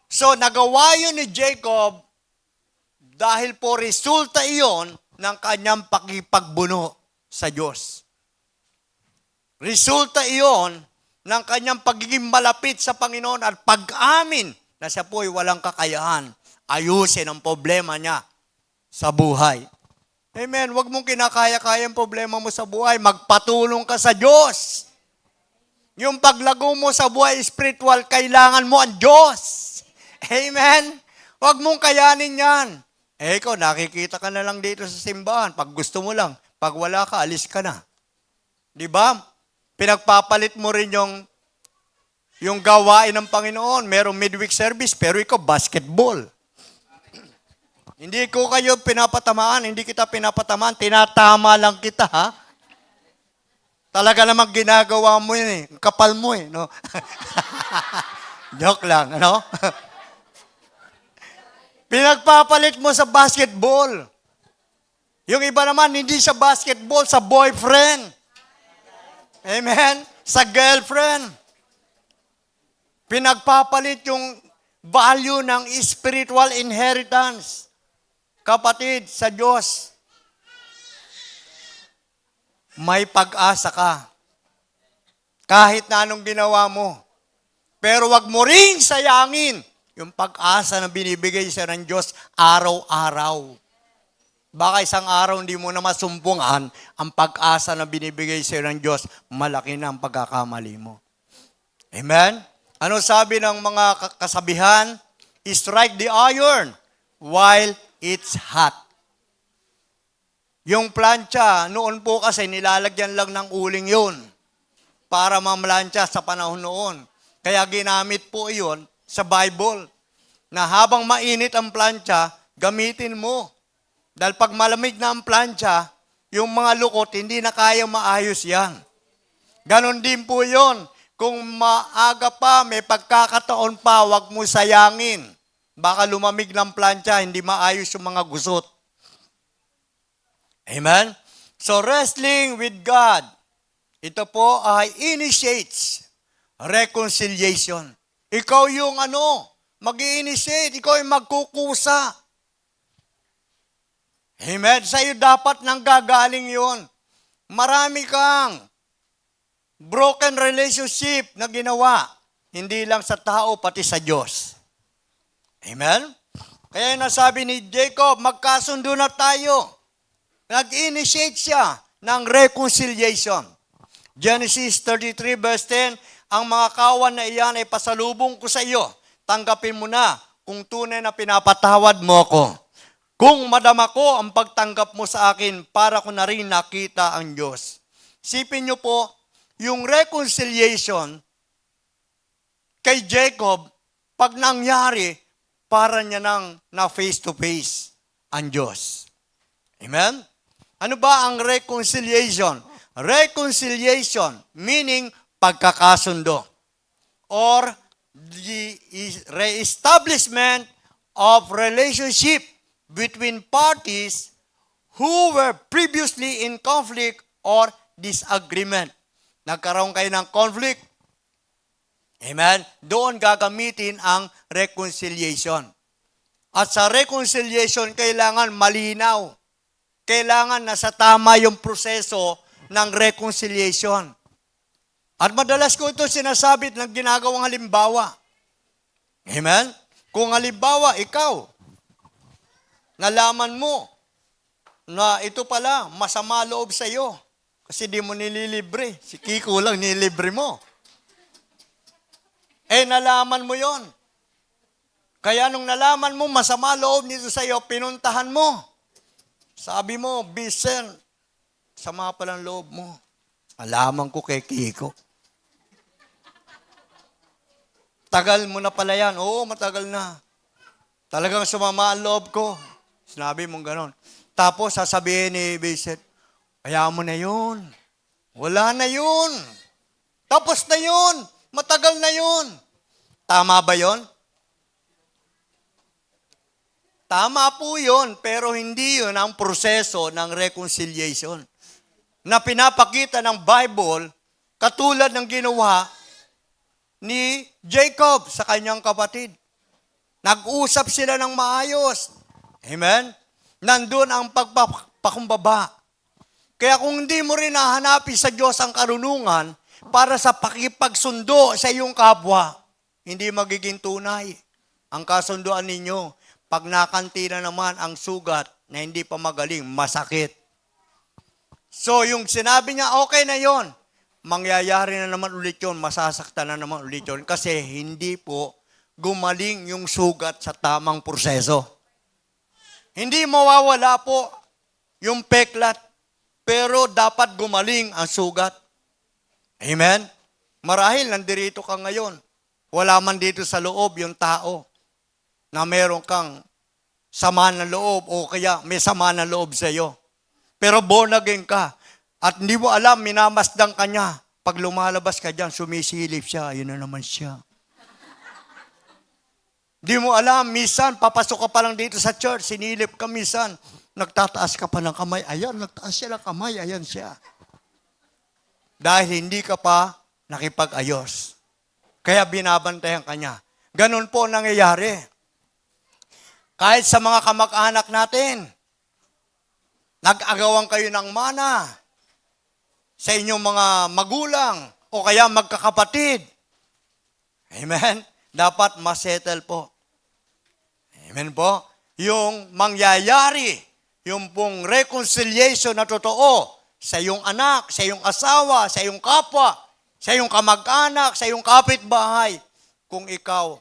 So, nagawa yun ni Jacob dahil po resulta iyon ng kanyang pakipagbuno sa Diyos. Resulta iyon ng kanyang pagiging malapit sa Panginoon at pag-amin na siya po'y walang kakayahan. Ayusin ang problema niya sa buhay. Amen. Huwag mong kinakaya-kaya ang problema mo sa buhay. Magpatulong ka sa Diyos. Yung paglago mo sa buhay spiritual, kailangan mo ang Diyos. Amen. Huwag mong kayanin yan. Ikaw, nakikita ka na lang dito sa simbahan. Pag gusto mo lang. Pag wala ka, alis ka na. Di ba? Pinagpapalit mo rin yung gawain ng Panginoon. Merong midweek service, pero ikaw, basketball. Hindi ko kayo pinapatamaan, hindi kita pinapatamaan, tinatama lang kita, ha? Talaga namang ginagawa mo yun eh. Kapal mo eh, no? Joke lang, ano? Pinagpapalit mo sa basketball. Yung iba naman, hindi sa basketball, sa boyfriend. Amen? Sa girlfriend. Pinagpapalit yung value ng spiritual inheritance. Kapatid, sa Diyos, may pag-asa ka. Kahit na anong ginawa mo. Pero wag mo ring sayangin yung pag-asa na binibigay sa ng Diyos araw-araw. Baka isang araw hindi mo na masumbungan ang pag-asa na binibigay sa ng Diyos, malaki na ang pagkakamali mo. Amen? Ano sabi ng mga kasabihan? Strike the iron while it's hot. Yung plancha, noon po kasi nilalagyan lang ng uling yun para mamlansya sa panahon noon. Kaya ginamit po yun sa Bible na habang mainit ang plancha, gamitin mo. Dahil pag malamig na ang plancha, yung mga lukot, hindi na kaya maayos yan. Ganon din po yun. Kung maaga pa, may pagkakataon pa, wag mo sayangin. Baka lumamig ng plancha, hindi maayos yung mga gusot. Amen? So, wrestling with God, ito po ay initiates reconciliation. Ikaw yung mag-i-initiate, ikaw yung magkukusa. Amen? Sa'yo dapat nang gagaling yun. Marami kang broken relationship na ginawa, hindi lang sa tao, pati sa Diyos. Amen? Kaya nasabi ni Jacob, magkasundo na tayo. Nag-initiate siya ng reconciliation. Genesis 33 verse 10, ang mga kawan na iyan ay pasalubong ko sa iyo. Tanggapin mo na kung tunay na pinapatawad mo ako. Kung madama ko ang pagtanggap mo sa akin, para ko na rin nakita ang Diyos. Sipin niyo po, yung reconciliation kay Jacob, pag nangyari, para niya nang na face-to-face ang Diyos. Amen? Ano ba ang reconciliation? Reconciliation, meaning pagkakasundo. Or the re-establishment of relationship between parties who were previously in conflict or disagreement. Nagkaroon kayo ng conflict. Amen? Doon gagamitin ang reconciliation. At sa reconciliation, kailangan malinaw. Kailangan nasa tama yung proseso ng reconciliation. At madalas ko ito sinasabi ng ginagawang halimbawa. Amen? Kung halimbawa, ikaw, nalaman mo na ito pala, masama loob sa iyo. Kasi di mo nililibre. Si Kiko lang nililibre mo. Nalaman mo yon. Kaya nung nalaman mo, masama loob nito sa iyo, pinuntahan mo. Sabi mo, Bisel, sama palang loob mo. Alaman ko kay Kiko. Tagal mo na pala yan. Oo, matagal na. Talagang sumama ang loob ko. Sinabi mong ganon. Tapos sasabihin ni Bisel, kaya mo na yun. Wala na yun. Tapos na yun. Matagal na yun. Tama ba yun? Tama po yun, pero hindi yun ang proseso ng reconciliation na pinapakita ng Bible katulad ng ginawa ni Jacob sa kanyang kapatid. Nag-usap sila ng maayos. Amen? Nandun ang pagpakumbaba. Kaya kung hindi mo rin nahanapin sa Diyos ang karunungan para sa pakipagsundo sa iyong kapwa, hindi magiging tunay ang kasunduan ninyo. Pag nakanti na naman ang sugat na hindi pa magaling, masakit. So, yung sinabi niya, okay na yon, mangyayari na naman ulit yun, masasaktan na naman ulit yun, kasi hindi po gumaling yung sugat sa tamang proseso. Hindi mawawala po yung peklat, pero dapat gumaling ang sugat. Amen? Marahil nandirito ka ngayon, wala man dito sa loob yung tao na meron kang sama ng loob o kaya may sama ng loob sa iyo. Pero born again ka at hindi mo alam, minamasdang ka niya. Pag lumalabas ka dyan, sumisilip siya, yun na naman siya. Di mo alam, minsan, papasok ka pa lang dito sa church, sinilip ka minsan, nagtataas ka pa ng kamay, ayan, nagtaas siya ng kamay, ayan siya. Dahil hindi ka pa nakipag-ayos. Kaya binabantayan ka niya. Ganun po nangyayari. Kahit sa mga kamag-anak natin, nag-agawan kayo ng mana sa inyong mga magulang o kaya magkakapatid. Amen? Dapat masettle po. Amen po? Yung mangyayari, yung pong reconciliation na totoo sa iyong anak, sa iyong asawa, sa iyong kapwa, sa iyong kamag-anak, sa iyong kapitbahay, kung ikaw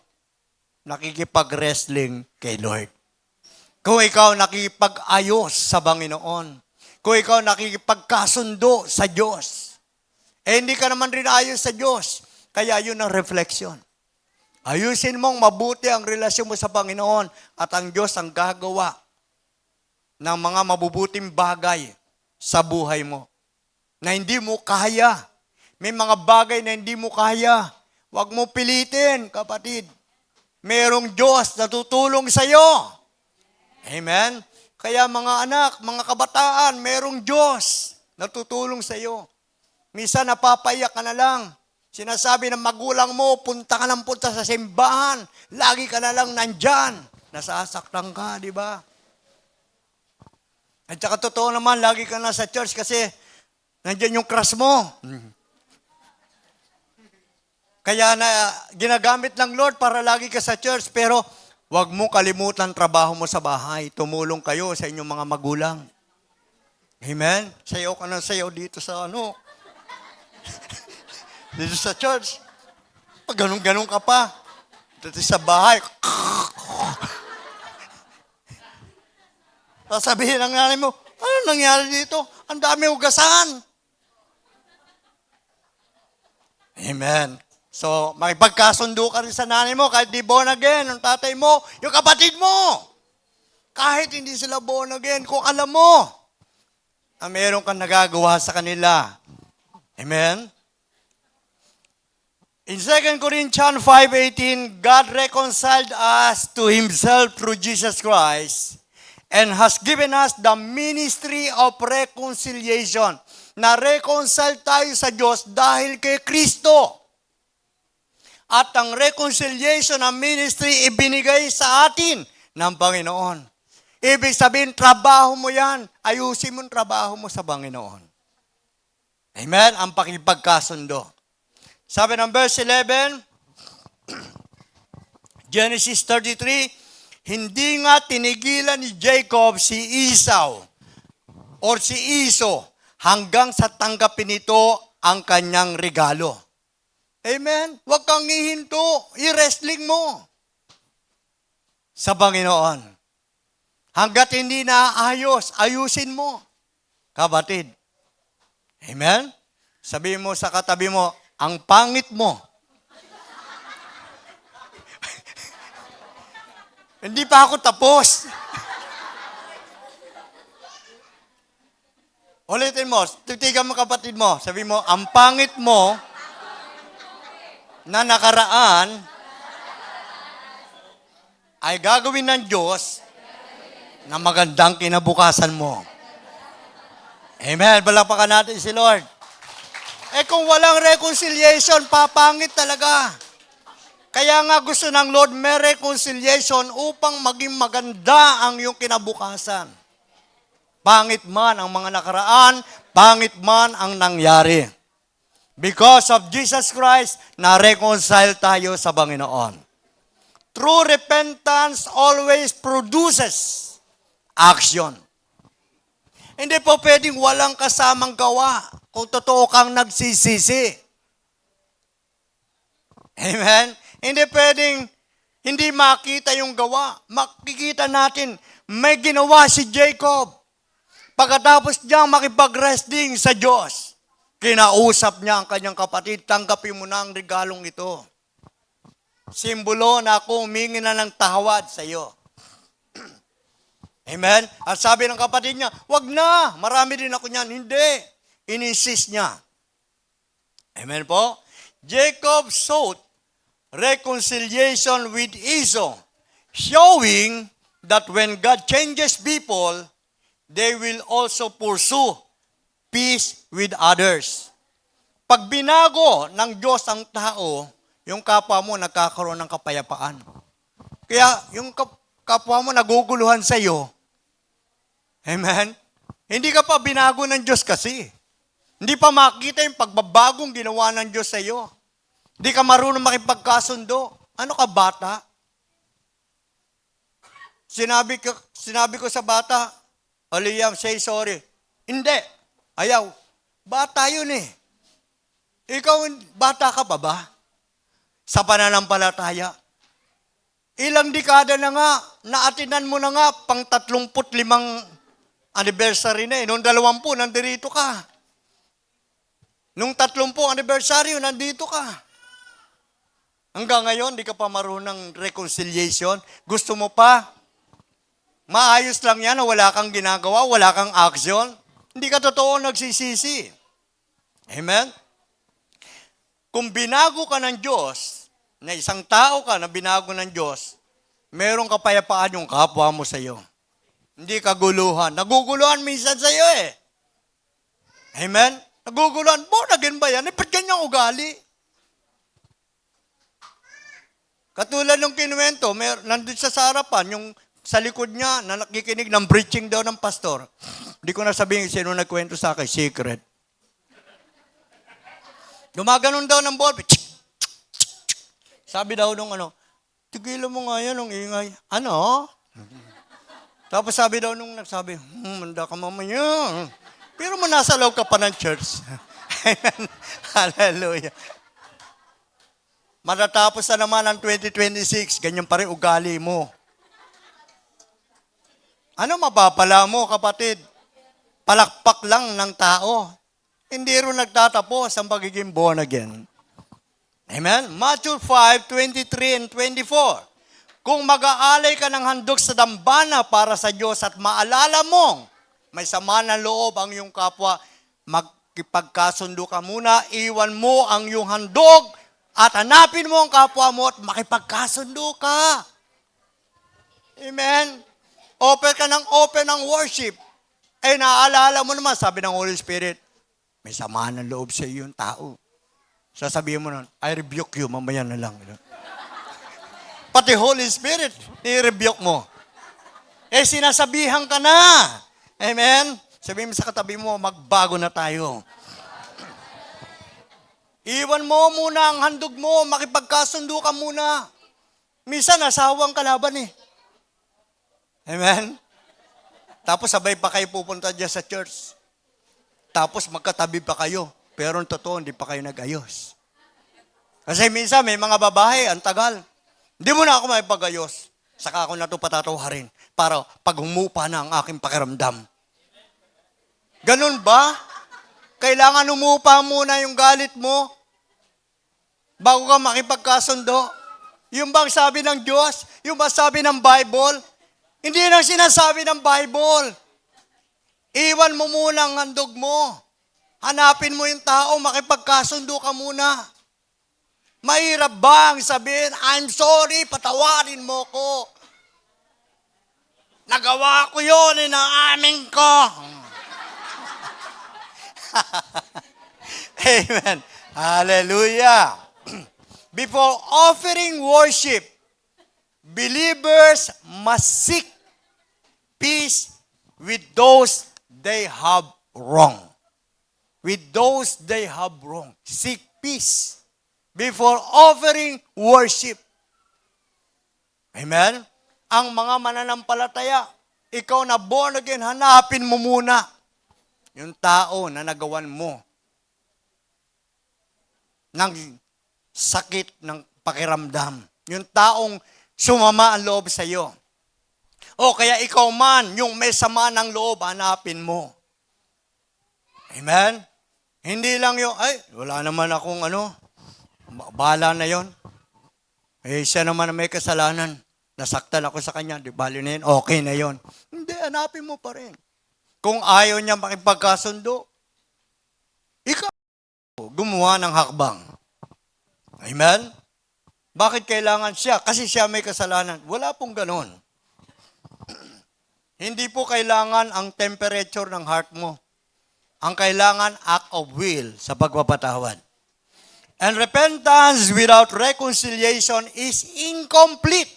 nakikipag-wrestling kay Lord. Kung ikaw nakikipag-ayos sa Panginoon. Kung ikaw nakikipagkasundo sa Diyos. Hindi ka naman rin ayon sa Diyos. Kaya yun ang reflection. Ayusin mong mabuti ang relasyon mo sa Panginoon at ang Diyos ang gagawa ng mga mabubuting bagay sa buhay mo na hindi mo kaya. May mga bagay na hindi mo kaya. Huwag mo pilitin, kapatid. Merong Diyos na tutulong sa iyo. Amen? Kaya mga anak, mga kabataan, merong Diyos na tutulong sa iyo. Minsan napapaiyak ka na lang. Sinasabi ng magulang mo, punta ka ng punta sa simbahan. Lagi ka na lang nandyan. Nasasaktan ka, di ba? At saka totoo naman, lagi ka na sa church kasi nandyan yung crush mo. Kaya na ginagamit ng Lord para lagi ka sa church, pero huwag mo kalimutan trabaho mo sa bahay. Tumulong kayo sa inyong mga magulang. Amen? Sayaw ka ng sayaw dito sa dito sa church. Pag ganun-ganun ka pa. Dito sa bahay. Sasabihin ng nanay mo, ano nangyari dito? Ang dami hugasan. Amen. So, makipagkasundo ka rin sa nanay mo, kahit di born again, ang tatay mo, yung kapatid mo. Kahit hindi sila born again, kung alam mo na meron kang nagagawa sa kanila. Amen? In 2 Corinthians 5:18, God reconciled us to Himself through Jesus Christ and has given us the ministry of reconciliation. Na-reconcile tayo sa Diyos dahil kay Kristo. At ang reconciliation ng ministry ibinigay sa atin ng Panginoon. Ibig sabihin, trabaho mo yan. Ayusin mo ang trabaho mo sa Panginoon. Amen? Ang pakipagkasundo. Sabi ng verse 11, Genesis 33, hindi nga tinigilan ni Jacob si Esau or si Iso hanggang sa tanggapin nito ang kanyang regalo. Amen? Huwag kang hihinto. I-wrestling mo sa Panginoon. Hanggat hindi naayos, ayusin mo. Kapatid. Amen? Sabihin mo sa katabi mo, ang pangit mo. Hindi pa ako tapos. Ulitin mo, titigan mo kapatid mo. Sabi mo, ang pangit mo na nakaraan ay gagawin ng Diyos na magandang kinabukasan mo. Amen. Palakpakan natin si Lord. Kung walang reconciliation, papangit talaga. Kaya nga gusto ng Lord may reconciliation upang maging maganda ang iyong kinabukasan. Pangit man ang mga nakaraan, pangit man ang nangyari. Because of Jesus Christ, na-reconcile tayo sa Panginoon. True repentance always produces action. Hindi po pwedeng walang kasamang gawa kung totoo kang nagsisisi. Amen? Hindi pwedeng hindi makita yung gawa. Makikita natin, may ginawa si Jacob. Pagkatapos niyang makipag-wrestling sa Diyos, kinausap niya ang kanyang kapatid, tanggapin mo na ang regalong ito. Simbolo na ako humingi na ng tawad sa iyo. Amen? At sabi ng kapatid niya, wag na, marami din ako niyan. Hindi. In-insist niya. Amen po? Jacob sought reconciliation with Esau, showing that when God changes people, they will also pursue peace with others. Pag binago ng Diyos ang tao, yung kapwa mo nagkakaroon ng kapayapaan. Kaya yung kapwa mo naguguluhan sa iyo, amen? Hindi ka pa binago ng Diyos kasi. Hindi pa makita yung pagbabagong ginawa ng Diyos sa iyo. Hindi ka marunong makipagkasundo. Ano ka, bata? Sinabi ko sa bata, Liam, say sorry. Hindi. Ayaw. Bata yun eh. Ikaw, bata ka pa ba? Sa pananampalataya. Ilang dekada na nga, naatinan mo na nga, pang 35 anniversary na eh. Nung 20, nandito ka. Nung 30 anniversary, nandito ka. Hanggang ngayon, di ka pa marunong reconciliation. Gusto mo pa? Maayos lang yan na wala kang ginagawa, wala kang action. Hindi ka totoo nagsisisi. Amen? Kung binago ka ng Diyos, na isang tao ka na binago ng Diyos, merong kapayapaan yung kapwa mo sa iyo. Hindi kaguluhan. Naguguluhan minsan sa iyo eh. Amen? Naguguluhan. Born again ba yan? Ba't ganyang ugali? Katulad ng kinuwento, nandun sa harapan, yung sa likod niya, na nakikinig ng preaching daw ng pastor. Hindi ko na sabihin sino nagkwento sa akin, secret. Gumaganon daw ng ball. Sabi daw nung tigilan mo nga yan, ang ingay. Ano? Tapos sabi daw nung nagsabi, manda ka mamaya. Pero mo nasa loob ka pa ng church. Amen. Hallelujah. Matatapos na naman ang 2026, ganyan pa rin ugali mo. Ano mapapala mo, kapatid? Palakpak lang ng tao. Hindi rin nagtatapos ang pagiging born again. Amen? Matthew 5:23 and 24. Kung mag-aalay ka ng handog sa dambana para sa Diyos at maalala mong may sama ng loob ang iyong kapwa, magkipagkasundo ka muna, iwan mo ang iyong handog at hanapin mo ang kapwa mo at makipagkasundo ka. Amen? Open ka ng worship. Eh, naaalala mo naman, sabi ng Holy Spirit, may sama ng loob sa iyo yung tao. Sasabihin mo na, I rebuke you, mamaya na lang. Pati Holy Spirit, i-rebuke mo. Eh, sinasabihan ka na. Amen? Sabihin mo sa katabi mo, magbago na tayo. Iwan mo muna ang handog mo, makipagkasundo ka muna. Minsan, asawang kalaban eh. Amen? Tapos sabay pa kayo pupunta dyan sa church. Tapos magkatabi pa kayo. Pero ang totoo, hindi pa kayo nag-ayos. Kasi minsan may mga babae, ang tagal. Hindi mo na ako maipag-ayos. Saka ako na ito patatawarin para pag humupa na ang aking pakiramdam. Ganun ba? Kailangan humupa muna yung galit mo bago ka makipagkasundo. Yung bang sabi ng Diyos? Yung bang sabi ng Bible? Hindi lang sinasabi ng Bible. Iwan mo muna ang handog mo. Hanapin mo yung tao, makipagkasundo ka muna. Mahirap bang sabihin, I'm sorry, patawarin mo ko. Nagawa ko yun, inaamin ko. Amen. Hallelujah. Before offering worship, believers must seek peace with those they have wrong. With those they have wrong. Seek peace before offering worship. Amen? Ang mga mananampalataya, ikaw na born again, hanapin mo muna yung tao na nagawan mo ng sakit ng pakiramdam. Yung taong sumama ang loob sa iyo. O kaya ikaw man, yung may sama ng loob, hanapin mo. Amen? Hindi lang yung, wala naman akong bahala na yon. Eh, siya naman na may kasalanan. Nasaktan ako sa kanya, di bali na yun, okay na yon. Hindi, hanapin mo pa rin. Kung ayaw niya makipagkasundo, ikaw gumawa ng hakbang. Amen? Bakit kailangan siya? Kasi siya may kasalanan. Wala pong ganon. Hindi po kailangan ang temperature ng heart mo. Ang kailangan, act of will sa pagpapatawad. And repentance without reconciliation is incomplete.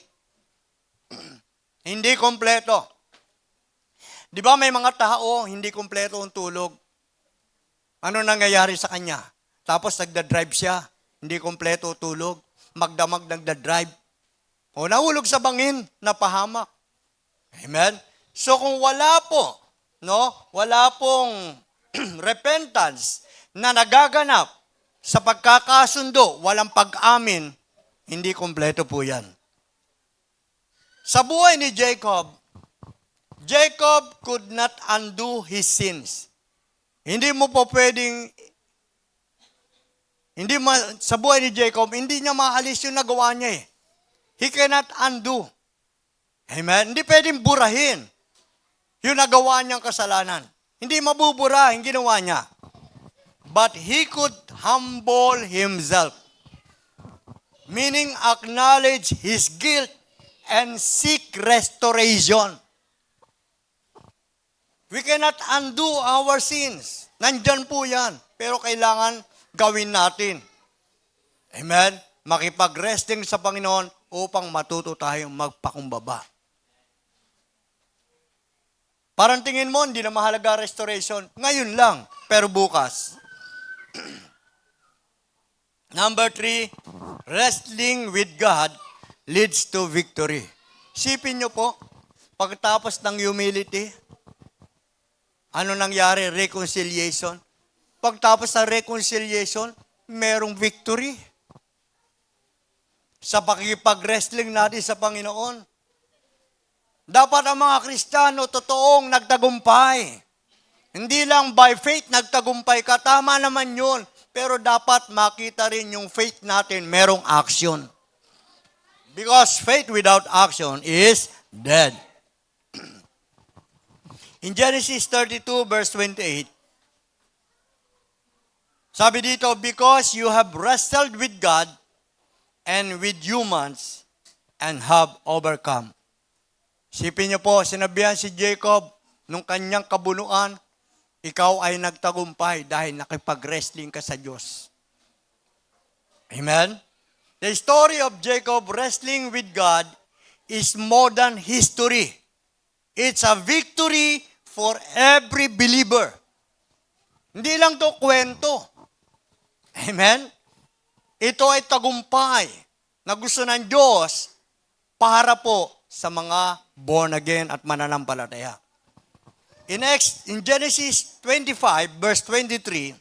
Hindi kompleto. Di ba may mga tao, hindi kompleto ang tulog? Ano nangyayari sa kanya? Tapos nagda-drive siya, hindi kompleto tulog. Magdamag nagda-drive. O nahulog sa bangin, napahamak. Amen? So kung wala pong repentance na nagaganap sa pagkakasundo, walang pag-amin, hindi kompleto po yan. Sa buhay ni Jacob Jacob could not undo his sins. Hindi mo po pwedeng, sa buhay ni Jacob, hindi niya maalis yung nagawa niya eh. He cannot undo. Amen? Hindi pwedeng burahin yung nagawa niyang kasalanan. Hindi mabubura yung ginawa niya. But he could humble himself. Meaning acknowledge his guilt and seek restoration. We cannot undo our sins. Nandyan po yan. Pero kailangan gawin natin. Amen? Makipag-resting sa Panginoon upang matuto tayong magpakumbaba. Parang tingin mo, hindi na mahalaga restoration. Ngayon lang, pero bukas. Number 3, wrestling with God leads to victory. Sipin nyo po, pagkatapos ng humility, ano nangyari? Reconciliation. Pagtapos ng reconciliation, merong victory. Sa pakikipag-wrestling natin sa Panginoon. Dapat ang mga Kristiyano totoong nagtagumpay. Hindi lang by faith nagtagumpay ka. Tama naman yun. Pero dapat makita rin yung faith natin merong action. Because faith without action is dead. In Genesis 32 verse 28, sabi dito, because you have wrestled with God and with humans and have overcome. Sipin niyo po, sinabihan si Jacob, nung kanyang kabunuan, ikaw ay nagtagumpay dahil nakipag-wrestling ka sa Diyos. Amen? The story of Jacob wrestling with God is more than history. It's a victory for every believer. Hindi lang to kwento. Amen? Ito ay tagumpay na gusto ng Diyos para po sa mga born again at mananampalataya. In Genesis 25, verse 23,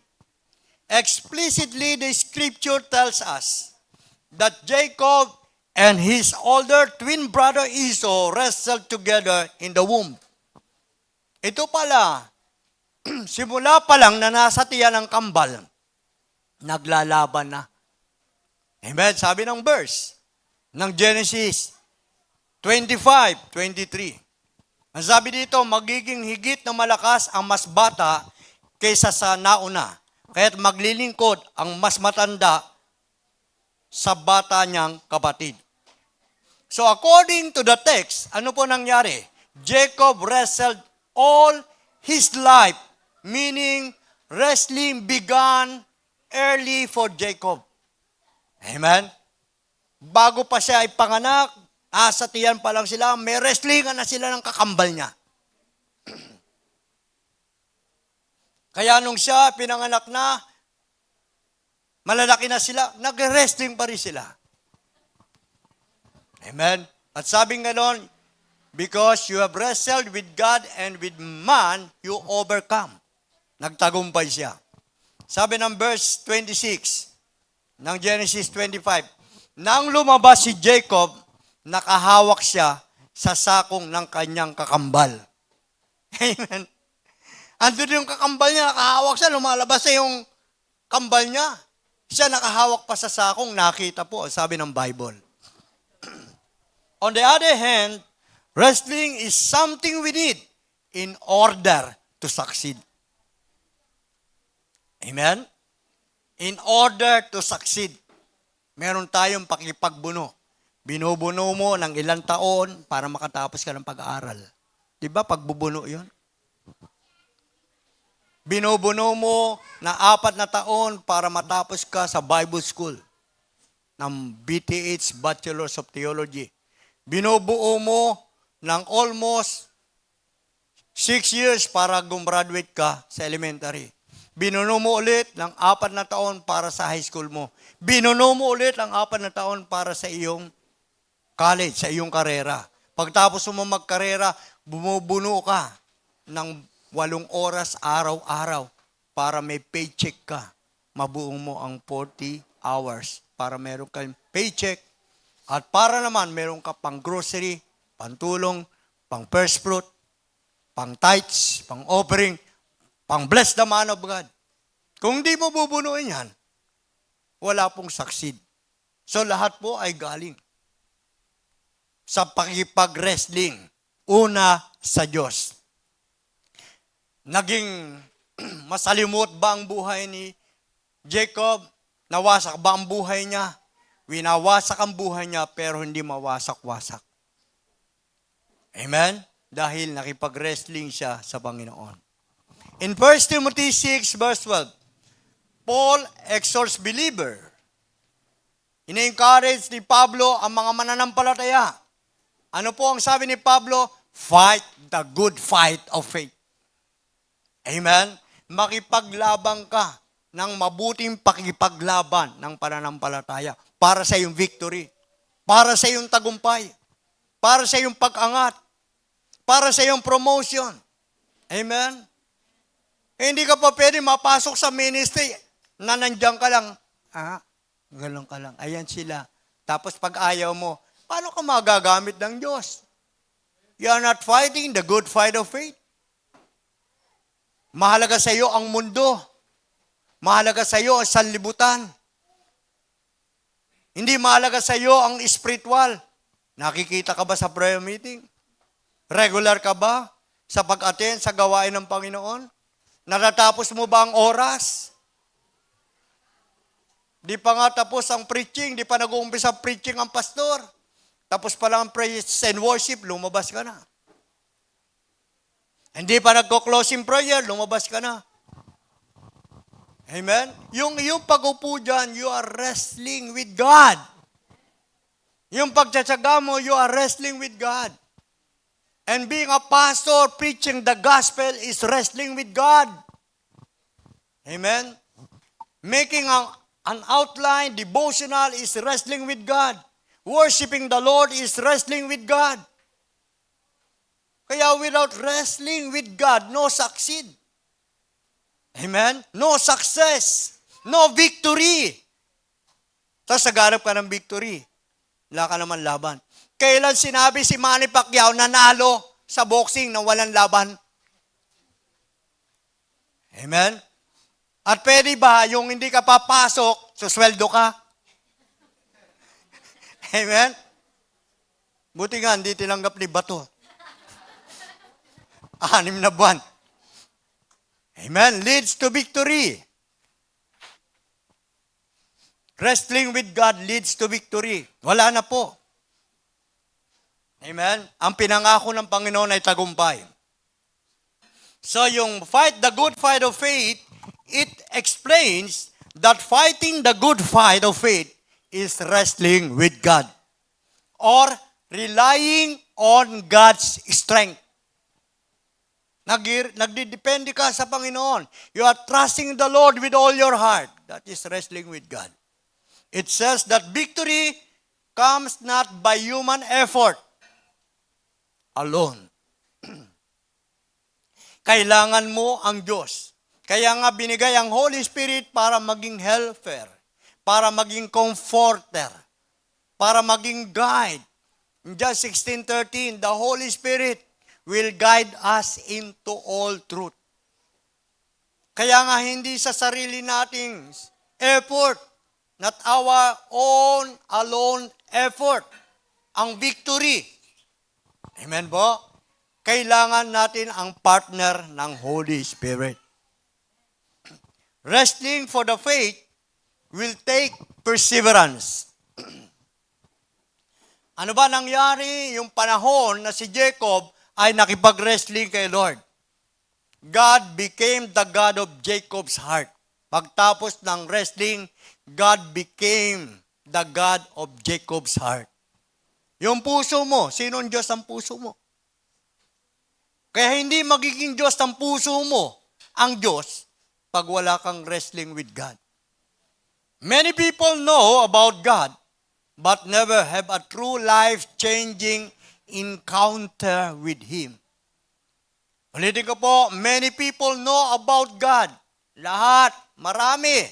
explicitly the scripture tells us that Jacob and his older twin brother Esau wrestled together in the womb. Ito pala, simula pa lang na nasa tiyan ng kambal, naglalaban na. Amen? Sabi ng verse ng Genesis 25:23. Ang sabi dito, magiging higit na malakas ang mas bata kaysa sa nauna. Kaya't maglilingkod ang mas matanda sa bata niyang kapatid. So according to the text, ano po nangyari? Jacob wrestled all his life, meaning wrestling began early for Jacob. Amen? Bago pa siya ay panganak, sa tiyan pa lang sila, may wrestlingan na sila ng kakambal niya. Kaya nung siya pinanganak na, malalaki na sila, nag-wrestling pa rin sila. Amen? At sabi nga doon, because you have wrestled with God and with man, you overcome. Nagtagumpay siya. Sabi ng verse 26 ng Genesis 25, nang lumabas si Jacob, nakahawak siya sa sakong ng kanyang kakambal. Amen. Andun yung kakambal niya, nakahawak siya, lumalabas na yung kambal niya. Siya nakahawak pa sa sakong, nakita po, sabi ng Bible. On the other hand, wrestling is something we need in order to succeed. Amen? In order to succeed. Meron tayong pakipagbuno. Binubuno mo ng ilang taon para makatapos ka ng pag-aaral. Diba pagbubuno yun? Binubuno mo na 4 na taon para matapos ka sa Bible School ng BTH, Bachelors of Theology. Binubuo mo ng almost 6 years para gumraduate ka sa elementary. Binuno mo ulit ng 4 na taon para sa high school mo. Binuno mo ulit ng 4 na taon para sa iyong college, sa iyong karera. Pagtapos mo magkarera, bumubuno ka ng 8 oras araw-araw para may paycheck ka. Mabuo mo ang 40 hours para meron kang paycheck. At para naman meron ka pang grocery, pantulong, pang first fruit, pang tithes, pang offering, pang bless the man of God. Kung di mo bubunuin yan, wala pong succeed. So lahat po ay galing sa pakipag-wrestling. Una sa Diyos. Naging masalimot ba ang buhay ni Jacob? Nawasak ba ang buhay niya? Winawasak ang buhay niya pero hindi mawasak-wasak. Amen? Dahil nakipag-wrestling siya sa Panginoon. In 1 Timothy 6 verse 12, Paul exhorts believer. Ina-encourage ni Pablo ang mga mananampalataya. Ano po ang sabi ni Pablo? Fight the good fight of faith. Amen? Makipaglabang ka ng mabuting pakipaglaban ng pananampalataya para sa iyong victory, para sa iyong tagumpay, para sa iyong pag-angat, para sa iyong promotion. Amen? Hindi ka pa pwede mapasok sa ministry na nandiyan ka lang. Galong ka lang. Ayan sila. Tapos pag ayaw mo, paano ka magagamit ng Diyos? You are not fighting the good fight of faith. Mahalaga sa iyo ang mundo. Mahalaga sa iyo ang sanlibutan. Hindi mahalaga sa iyo ang spiritual. Nakikita ka ba sa prayer meeting? Regular ka ba sa pag-attend sa gawain ng Panginoon? Natatapos mo ba ang oras? Di pa nga tapos ang preaching, di pa nag-uumpisa preaching ang pastor. Tapos pa lang ang praise and worship, lumabas ka na. Hindi pa nagko-closing prayer, lumabas ka na. Amen? Yung pag-upo dyan, you are wrestling with God. Yung pagtsatsaga mo, you are wrestling with God. And being a pastor, preaching the gospel is wrestling with God. Amen? Making an outline, devotional is wrestling with God. Worshiping the Lord is wrestling with God. Kaya without wrestling with God, no succeed. Amen? No success. No victory. Tapos nagharap ka ng victory. Wala ka naman laban. Kailan sinabi si Manny Pacquiao nanalo sa boxing na walang laban? Amen? At pwede ba yung hindi ka papasok, susweldo ka? Amen? Buti nga, hindi tinanggap ni Bato. 6 na buwan. Amen? Leads to victory. Wrestling with God leads to victory. Wala na po. Amen? Ang pinangako ng Panginoon ay tagumpay. So yung fight the good fight of faith, it explains that fighting the good fight of faith is wrestling with God or relying on God's strength. Nagdidepende ka sa Panginoon. You are trusting the Lord with all your heart. That is wrestling with God. It says that victory comes not by human effort alone. Kailangan mo ang Diyos. Kaya nga binigay ang Holy Spirit para maging helper, para maging comforter, para maging guide. In John 16:13, the Holy Spirit will guide us into all truth. Kaya nga hindi sa sarili nating effort, not our own alone effort, ang victory. Amen po? Kailangan natin ang partner ng Holy Spirit. Wrestling for the faith will take perseverance. Ano ba nangyari yung panahon na si Jacob ay nakipag-wrestling kay Lord? God became the God of Jacob's heart. Pagtapos ng wrestling, God became the God of Jacob's heart. Yung puso mo, sinong Diyos ang puso mo? Kaya hindi magiging Diyos ang puso mo, ang Diyos, pag wala kang wrestling with God. Many people know about God, but never have a true life-changing encounter with Him. Ulitin ko po, many people know about God. Lahat, marami.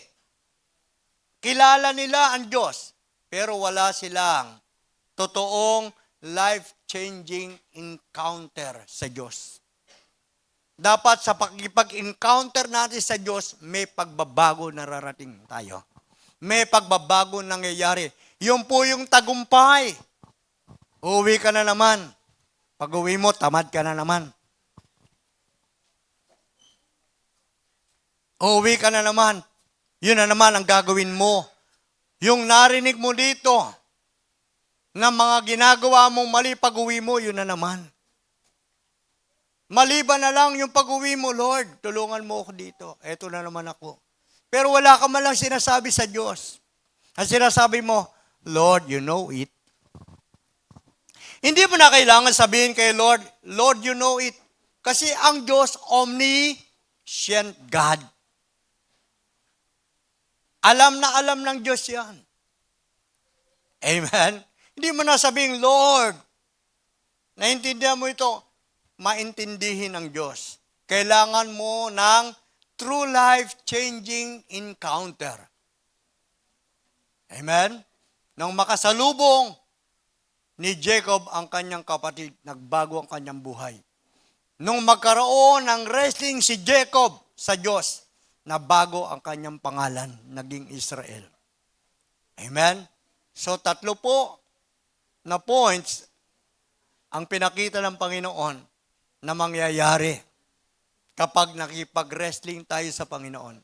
Kilala nila ang Diyos, pero wala silang totoong life-changing encounter sa Diyos. Dapat sa pakikipag-encounter natin sa Diyos, may pagbabago nararating tayo. May pagbabago nangyayari. Yun po yung tagumpay. Uuwi ka na naman. Pag uwi mo, tamad ka na naman. Uuwi ka na naman. Yun na naman ang gagawin mo. Yung narinig mo dito, na mga ginagawa mong mali pag uwi mo, yun na naman. Maliban na lang yung pag-uwi mo, Lord, tulungan mo ako dito. Eto na naman ako. Pero wala ka man lang sinasabi sa Diyos. Ang sinasabi mo, Lord, you know it. Hindi mo na kailangan sabihin kay Lord, Lord, you know it. Kasi ang Diyos, omniscient God. Alam na alam ng Diyos yan. Amen? Hindi mo na sabihin, Lord, naintindihan mo ito, maintindihin ng Diyos. Kailangan mo ng true life-changing encounter. Amen? Nang makasalubong ni Jacob ang kanyang kapatid, nagbago ang kanyang buhay. Nung magkaroon ng wrestling si Jacob sa Diyos, nabago ang kanyang pangalan, naging Israel. Amen? So, 3 po na points ang pinakita ng Panginoon na mangyayari kapag nakipag-wrestling tayo sa Panginoon.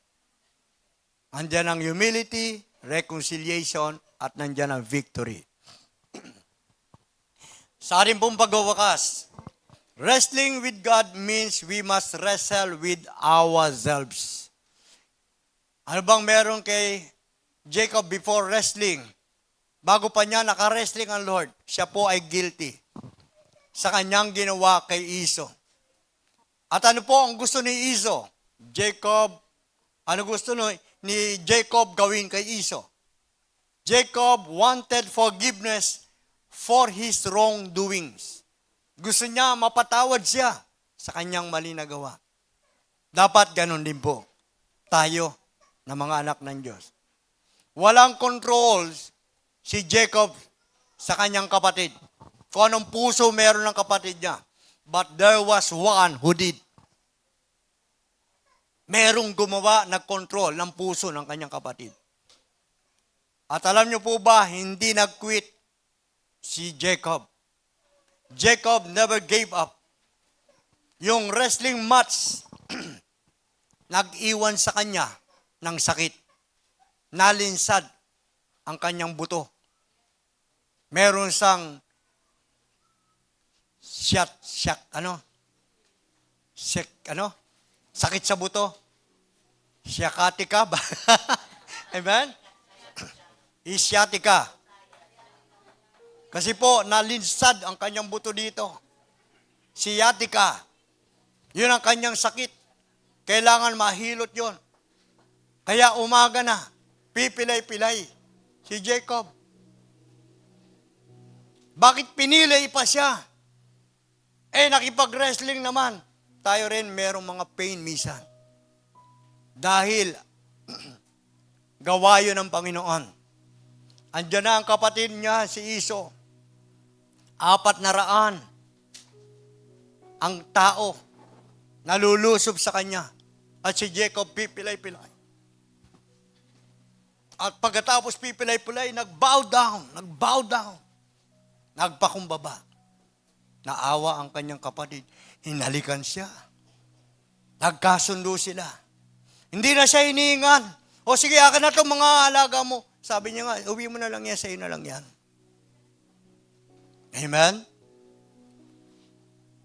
Andiyan ang humility, reconciliation, at nandyan ang victory. Sa ating pong pagwawakas, wrestling with God means we must wrestle with ourselves. Ano bang meron kay Jacob before wrestling? Bago pa niya naka-wrestling ang Lord, siya po ay guilty sa kanyang ginawa kay Iso. At ano po ang gusto ni Iso? Ano gusto ni Jacob gawin kay Iso? Jacob wanted forgiveness for his wrongdoings. Gusto niya mapatawad siya sa kanyang mali na gawa. Dapat ganun din po tayo na mga anak ng Diyos. Walang control si Jacob sa kanyang kapatid. Kung anong puso meron ng kapatid niya. But there was one who did. Merong gumawa, nag-control ng puso ng kanyang kapatid. At alam niyo po ba, hindi nag-quit si Jacob. Jacob never gave up. Yung wrestling match, nag-iwan sa kanya ng sakit. Nalinsad ang kanyang buto. Meron siyang sakit sa buto. Sciatica ba? Amen? Sciatica. Kasi po, nalinsad ang kanyang buto dito. Sciatica. Yun ang kanyang sakit. Kailangan mahilot yun. Kaya umaga na, pipilay-pilay si Jacob. Bakit pinili pa siya? Nakipag-wrestling naman. Tayo rin merong mga pain minsan. Dahil gawa yun ng Panginoon. Andiyan na ang kapatid niya, si Iso. 400 ang tao nalulusob sa kanya. At si Jacob pipilay-pilay. At pagkatapos pipilay-pilay, nag-bow down. Nagpakumbaba. Naawa ang kanyang kapatid. Hinalikan siya. Nagkasundo sila. Hindi na siya hinihingan. O sige, akin na itong mga alaga mo. Sabi niya nga, uwi mo na lang yan, sa'yo na lang yan. Amen?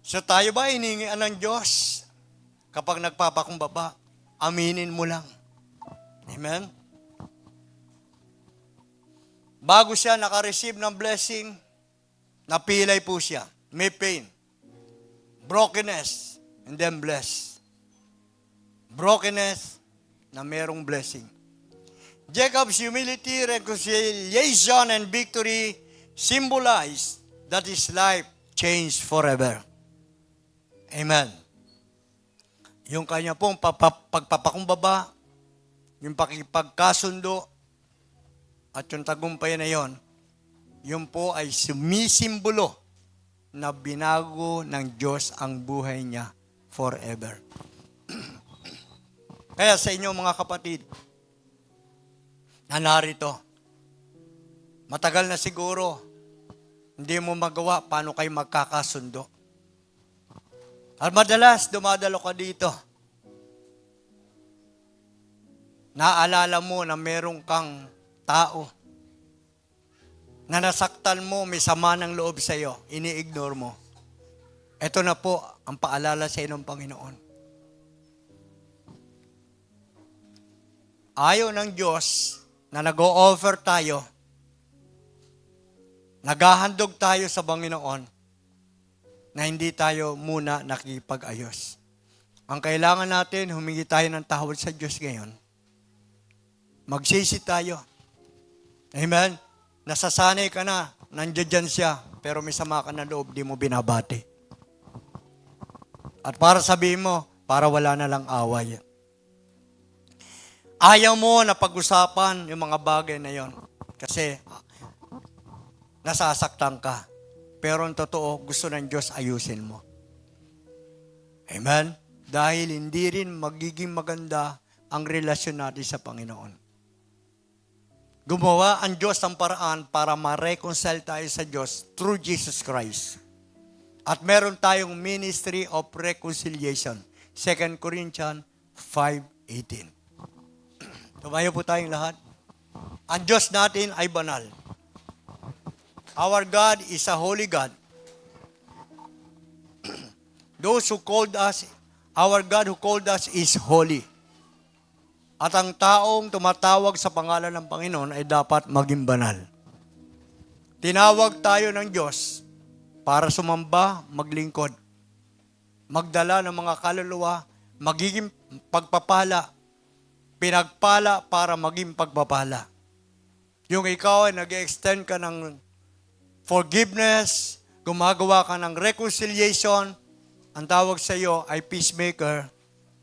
So tayo ba hinihingian ng Diyos? Kapag nagpapakumbaba, aminin mo lang. Amen? Bago siya nakareceive ng blessing, napilay po siya. May pain. Brokenness. And then bless. Brokenness na merong blessing. Jacob's humility, reconciliation, and victory symbolize that his life changed forever. Amen. Yung kanya pong pagpapakumbaba, yung pakipagkasundo, at yung tagumpay na yon, yun po ay sumisimbolo na binago ng Diyos ang buhay niya forever. Kaya sa inyo mga kapatid, na narito, matagal na siguro, hindi mo magawa paano kayo magkakasundo. At madalas, dumadalo ka dito. Naalala mo na merong kang tao na nasaktan mo, may sama ng loob sa iyo, ini-ignore mo. Ito na po ang paalala sa inyo ng Panginoon. Ayaw ng Diyos na nag-o-offer tayo, naghahandog tayo sa Panginoon, na hindi tayo muna nakipag-ayos. Ang kailangan natin, humingi tayo ng tawad sa Diyos ngayon. Magsisi tayo. Amen? Nasasanay ka na, nandiyan siya, pero may sama ka na loob, di mo binabati. At para sabihin mo, para wala na lang away. Ayaw mo na pag-usapan yung mga bagay na yon. Kasi nasasaktan ka. Pero ang totoo, gusto ng Diyos ayusin mo. Amen? Dahil hindi rin magiging maganda ang relasyon natin sa Panginoon. Gumawa ang Diyos ng paraan para ma-reconcile tayo sa Diyos through Jesus Christ. At meron tayong ministry of reconciliation. 2 Corinthians 5:18. Tumayo po tayong lahat. Ang Diyos natin ay banal. Our God is a holy God. Those who called us, our God who called us is holy. At ang taong tumatawag sa pangalan ng Panginoon ay dapat maging banal. Tinawag tayo ng Diyos para sumamba, maglingkod, magdala ng mga kaluluwa, magiging pagpapala, pinagpala para maging pagpapala. Yung ikaw ay nag-extend ka ng forgiveness, gumagawa ka ng reconciliation, ang tawag sa iyo ay peacemaker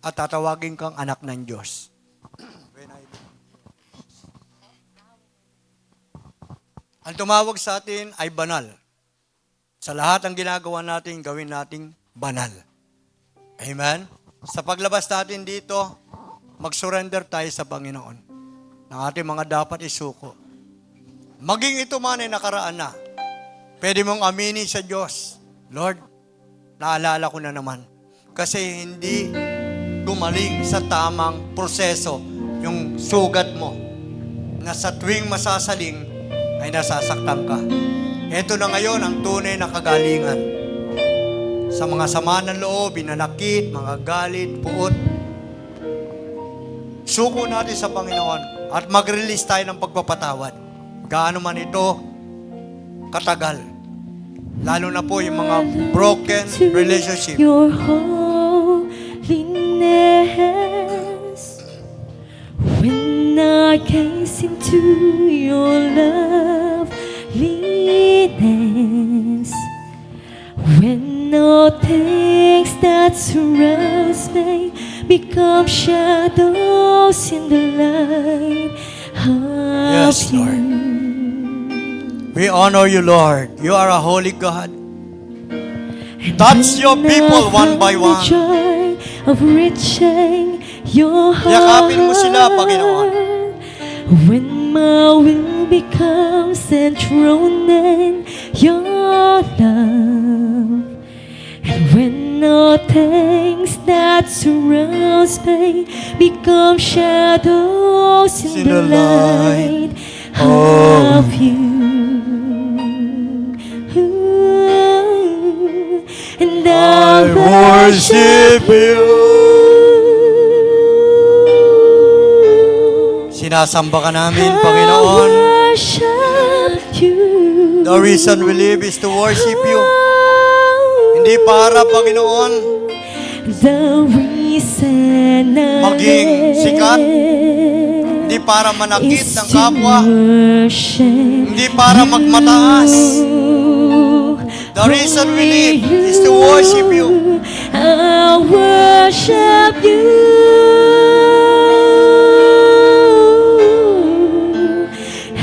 at tatawagin kang anak ng Diyos. Ang tumawag sa atin ay banal. Sa lahat ng ginagawa natin, gawin nating banal. Amen? Sa paglabas natin dito, mag-surrender tayo sa Panginoon ng ating mga dapat isuko. Maging ito man ay nakaraan na, pwede mong aminin sa Diyos, Lord, naalala ko na naman. Kasi hindi gumaling sa tamang proseso yung sugat mo na sa tuwing masasaling ay nasasaktan ka. Ito na ngayon ang tunay na kagalingan. Sa mga sama ng loob, binanakit, mga galit, puot, suko natin sa Panginoon at mag-release tayo ng pagpapatawad. Gaano man ito katagal. Lalo na po yung mga broken relationship. Your holiness, when I gaze into your loveliness, when all things that surrounds me become shadows in the light of Yes, Lord. you. We honor you, Lord. You are a holy God. Touch your people one by one. Joy of reaching your heart. Yakapin mo sila, Panginoon. When my will becomes enthroned in your love, and when all things that surrounds me become shadows in the light of you. And I worship you. Sinasamba ka namin, Panginoon. I worship you. The reason we live is to worship you. Hindi para, Panginoon, The reason I maging sikat. Hindi para manakit ng kapwa. Hindi para magmataas. The reason we live is to worship you. I worship you.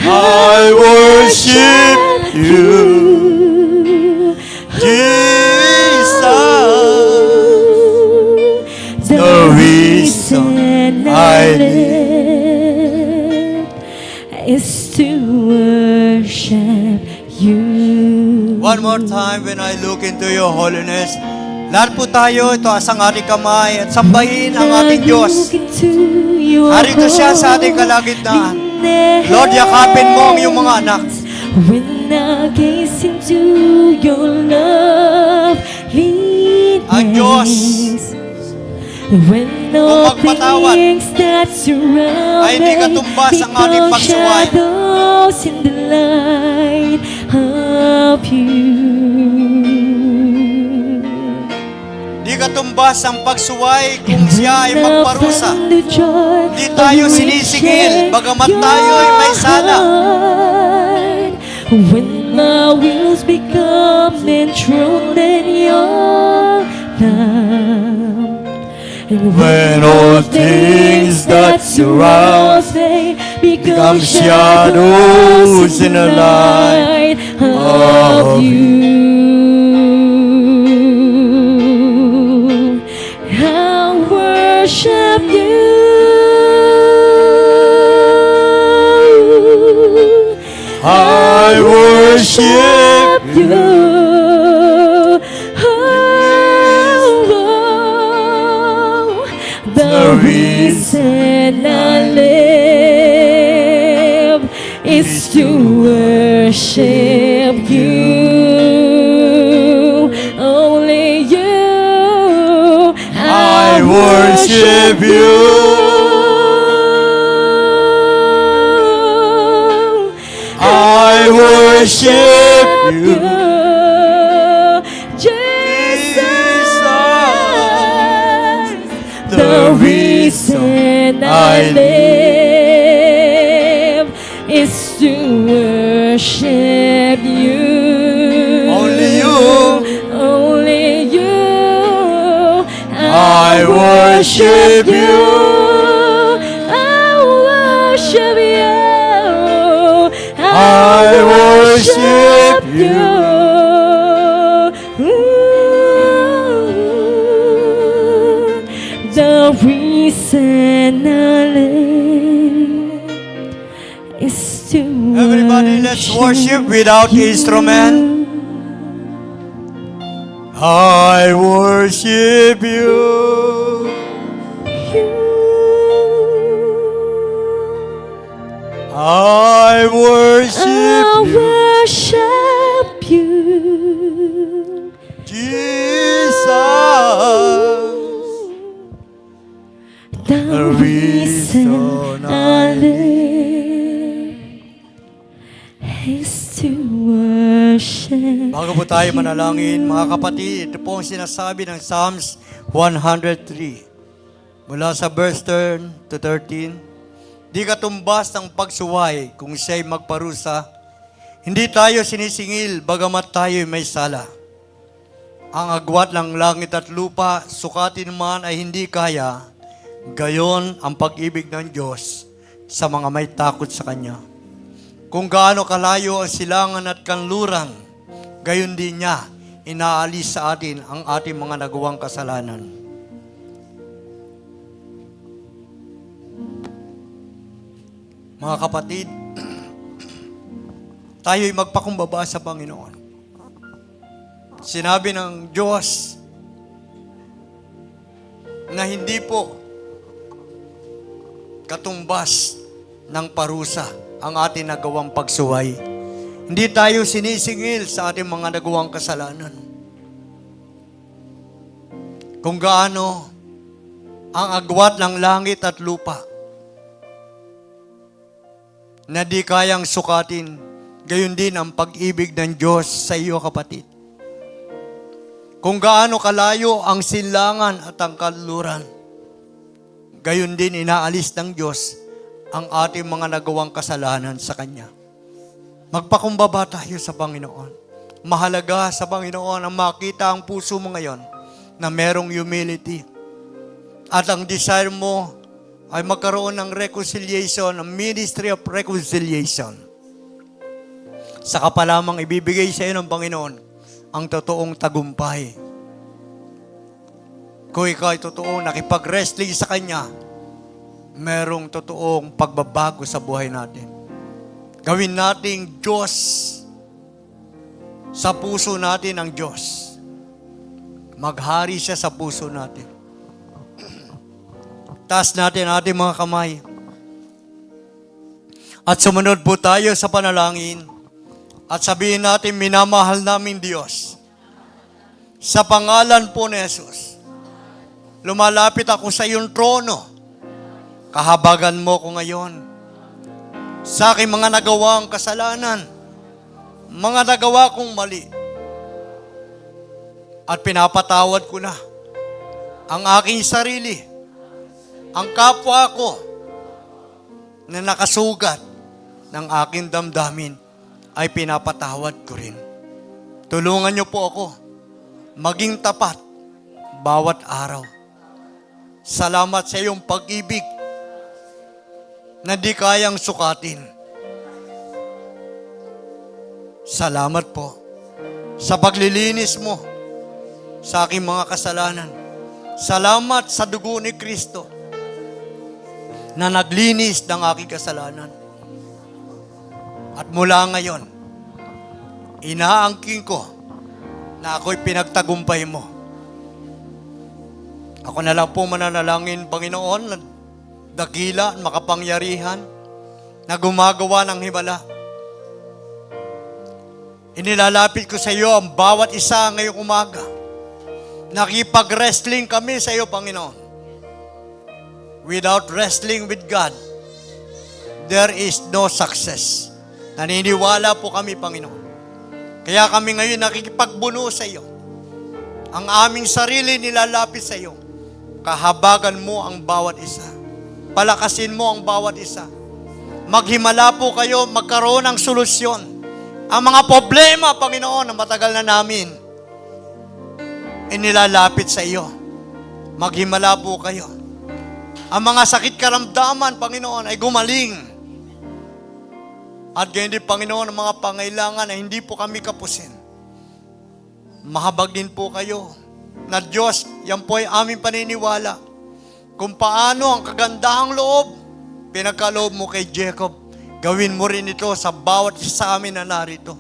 I worship you, Jesus. One more time, when I look into your holiness, lahat po tayo, ito asang ating kamay at sambahin ang ating Diyos. Harito siya sa ating kalagitnaan. Lord, yakapin mo ang iyong mga anak. When I gaze into your Ang Diyos, when all magpatawad, things that surround ay hindi katumbas ang ating become pagsuway. shadows in the light of you. Di katumbas ang pagsuway kung siya ay magparusa. Di tayo sinisingil, bagamat tayo ay may sala. When my wheels become enthroned in your love, and When all things that surround they become shadows in the light of you. I worship you. I worship you. The reason I live is to worship you. Only you. I worship you. I worship you, Jesus. The reason I live is to worship you. Only you. Only you. I worship you. I worship you. I worship you. The reason I live is to Everybody, let's worship without instrument. I worship you. I worship you, worship you. Jesus. The reason I live is to worship. Bago po tayo manalangin, mga kapatid, ito po ang sinasabi ng Psalms 103. Mula sa verse 10 to 13. Di katumbas ng pagsuway kung siya'y magparusa. Hindi tayo sinisingil, bagamat tayo'y may sala. Ang agwat ng langit at lupa, sukatin man ay hindi kaya. Gayon ang pag-ibig ng Diyos sa mga may takot sa Kanya. Kung gaano kalayo ang silangan at kanluran, gayon din niya inaalis sa atin ang ating mga nagawang kasalanan. Mga kapatid, tayo'y magpakumbaba sa Panginoon. Sinabi ng Diyos na hindi po katumbas ng parusa ang ating nagawang pagsuway. Hindi tayo sinisingil sa ating mga nagawang kasalanan. Kung gaano ang agwat ng langit at lupa na di kayang sukatin, gayon din ang pag-ibig ng Diyos sa iyo, kapatid. Kung gaano kalayo ang silangan at ang kanluran, gayon din inaalis ng Diyos ang ating mga nagawang kasalanan sa Kanya. Magpakumbaba tayo sa Panginoon. Mahalaga sa Panginoon ang makita ang puso mo ngayon na merong humility. At ang desire mo ay magkaroon ng reconciliation, ng ministry of reconciliation. Saka pa lamang ibibigay sa iyo ng Panginoon ang totoong tagumpay. Kung ikaw ay totoong nakipag-wrestling sa Kanya, merong totoong pagbabago sa buhay natin. Gawin nating Diyos sa puso natin ang Diyos. Maghari siya sa puso natin. Taas natin ating mga kamay. At sumunod po tayo sa panalangin. At sabihin natin, minamahal namin Diyos. Sa pangalan po ni Jesus, lumalapit ako sa iyong trono. Kahabagan mo ko ngayon. Sa aking mga nagawang kasalanan, mga nagawa kong mali. At pinapatawad ko na ang aking sarili, ang kapwa ko na nakasugat ng aking damdamin ay pinapatawad ko rin. Tulungan niyo po ako maging tapat bawat araw. Salamat sa iyong pag-ibig na di kayang sukatin. Salamat po sa paglilinis mo sa aking mga kasalanan. Salamat sa dugo ni Kristo na naglinis ng aking kasalanan. At mula ngayon, inaangking ko na ako'y pinagtagumpay mo. Ako na lang po mananalangin, Panginoon, na dakila, makapangyarihan, na gumagawa ng himala. Inilalapit ko sa iyo ang bawat isa ngayong umaga. Nakipag-wrestling kami sa iyo, Panginoon. Without wrestling with God, there is no success. Naniniwala po kami, Panginoon. Kaya kami ngayon nakikipagbuno sa iyo. Ang aming sarili nilalapit sa iyo. Kahabagan mo ang bawat isa. Palakasin mo ang bawat isa. Maghimala po kayo, magkaroon ng solusyon. Ang mga problema, Panginoon, na matagal na namin, inilalapit sa iyo. Maghimala po kayo. Ang mga sakit karamdaman, Panginoon, ay gumaling. At ganyan din, Panginoon, ang mga pangailangan na hindi po kami kapusin. Mahabag din po kayo na Diyos, yan po ay aming paniniwala. Kung paano ang kagandahang loob, pinagkaloob mo kay Jacob, gawin mo rin ito sa bawat isa sa amin na narito.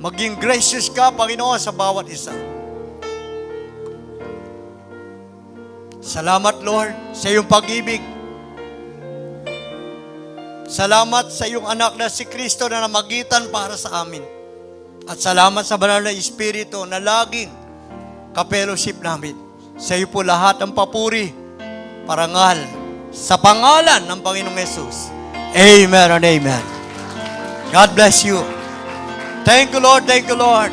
Maging gracious ka, Panginoon, sa bawat isa. Salamat, Lord, sa iyong pag-ibig. Salamat sa iyong anak na si Kristo na namagitan para sa amin. At salamat sa banal na Espiritu na laging ka-fellowship namin. Sa iyo po lahat ang papuri, parangal, sa pangalan ng Panginoong Yesus. Amen and amen. God bless you. Thank you, Lord. Thank you, Lord.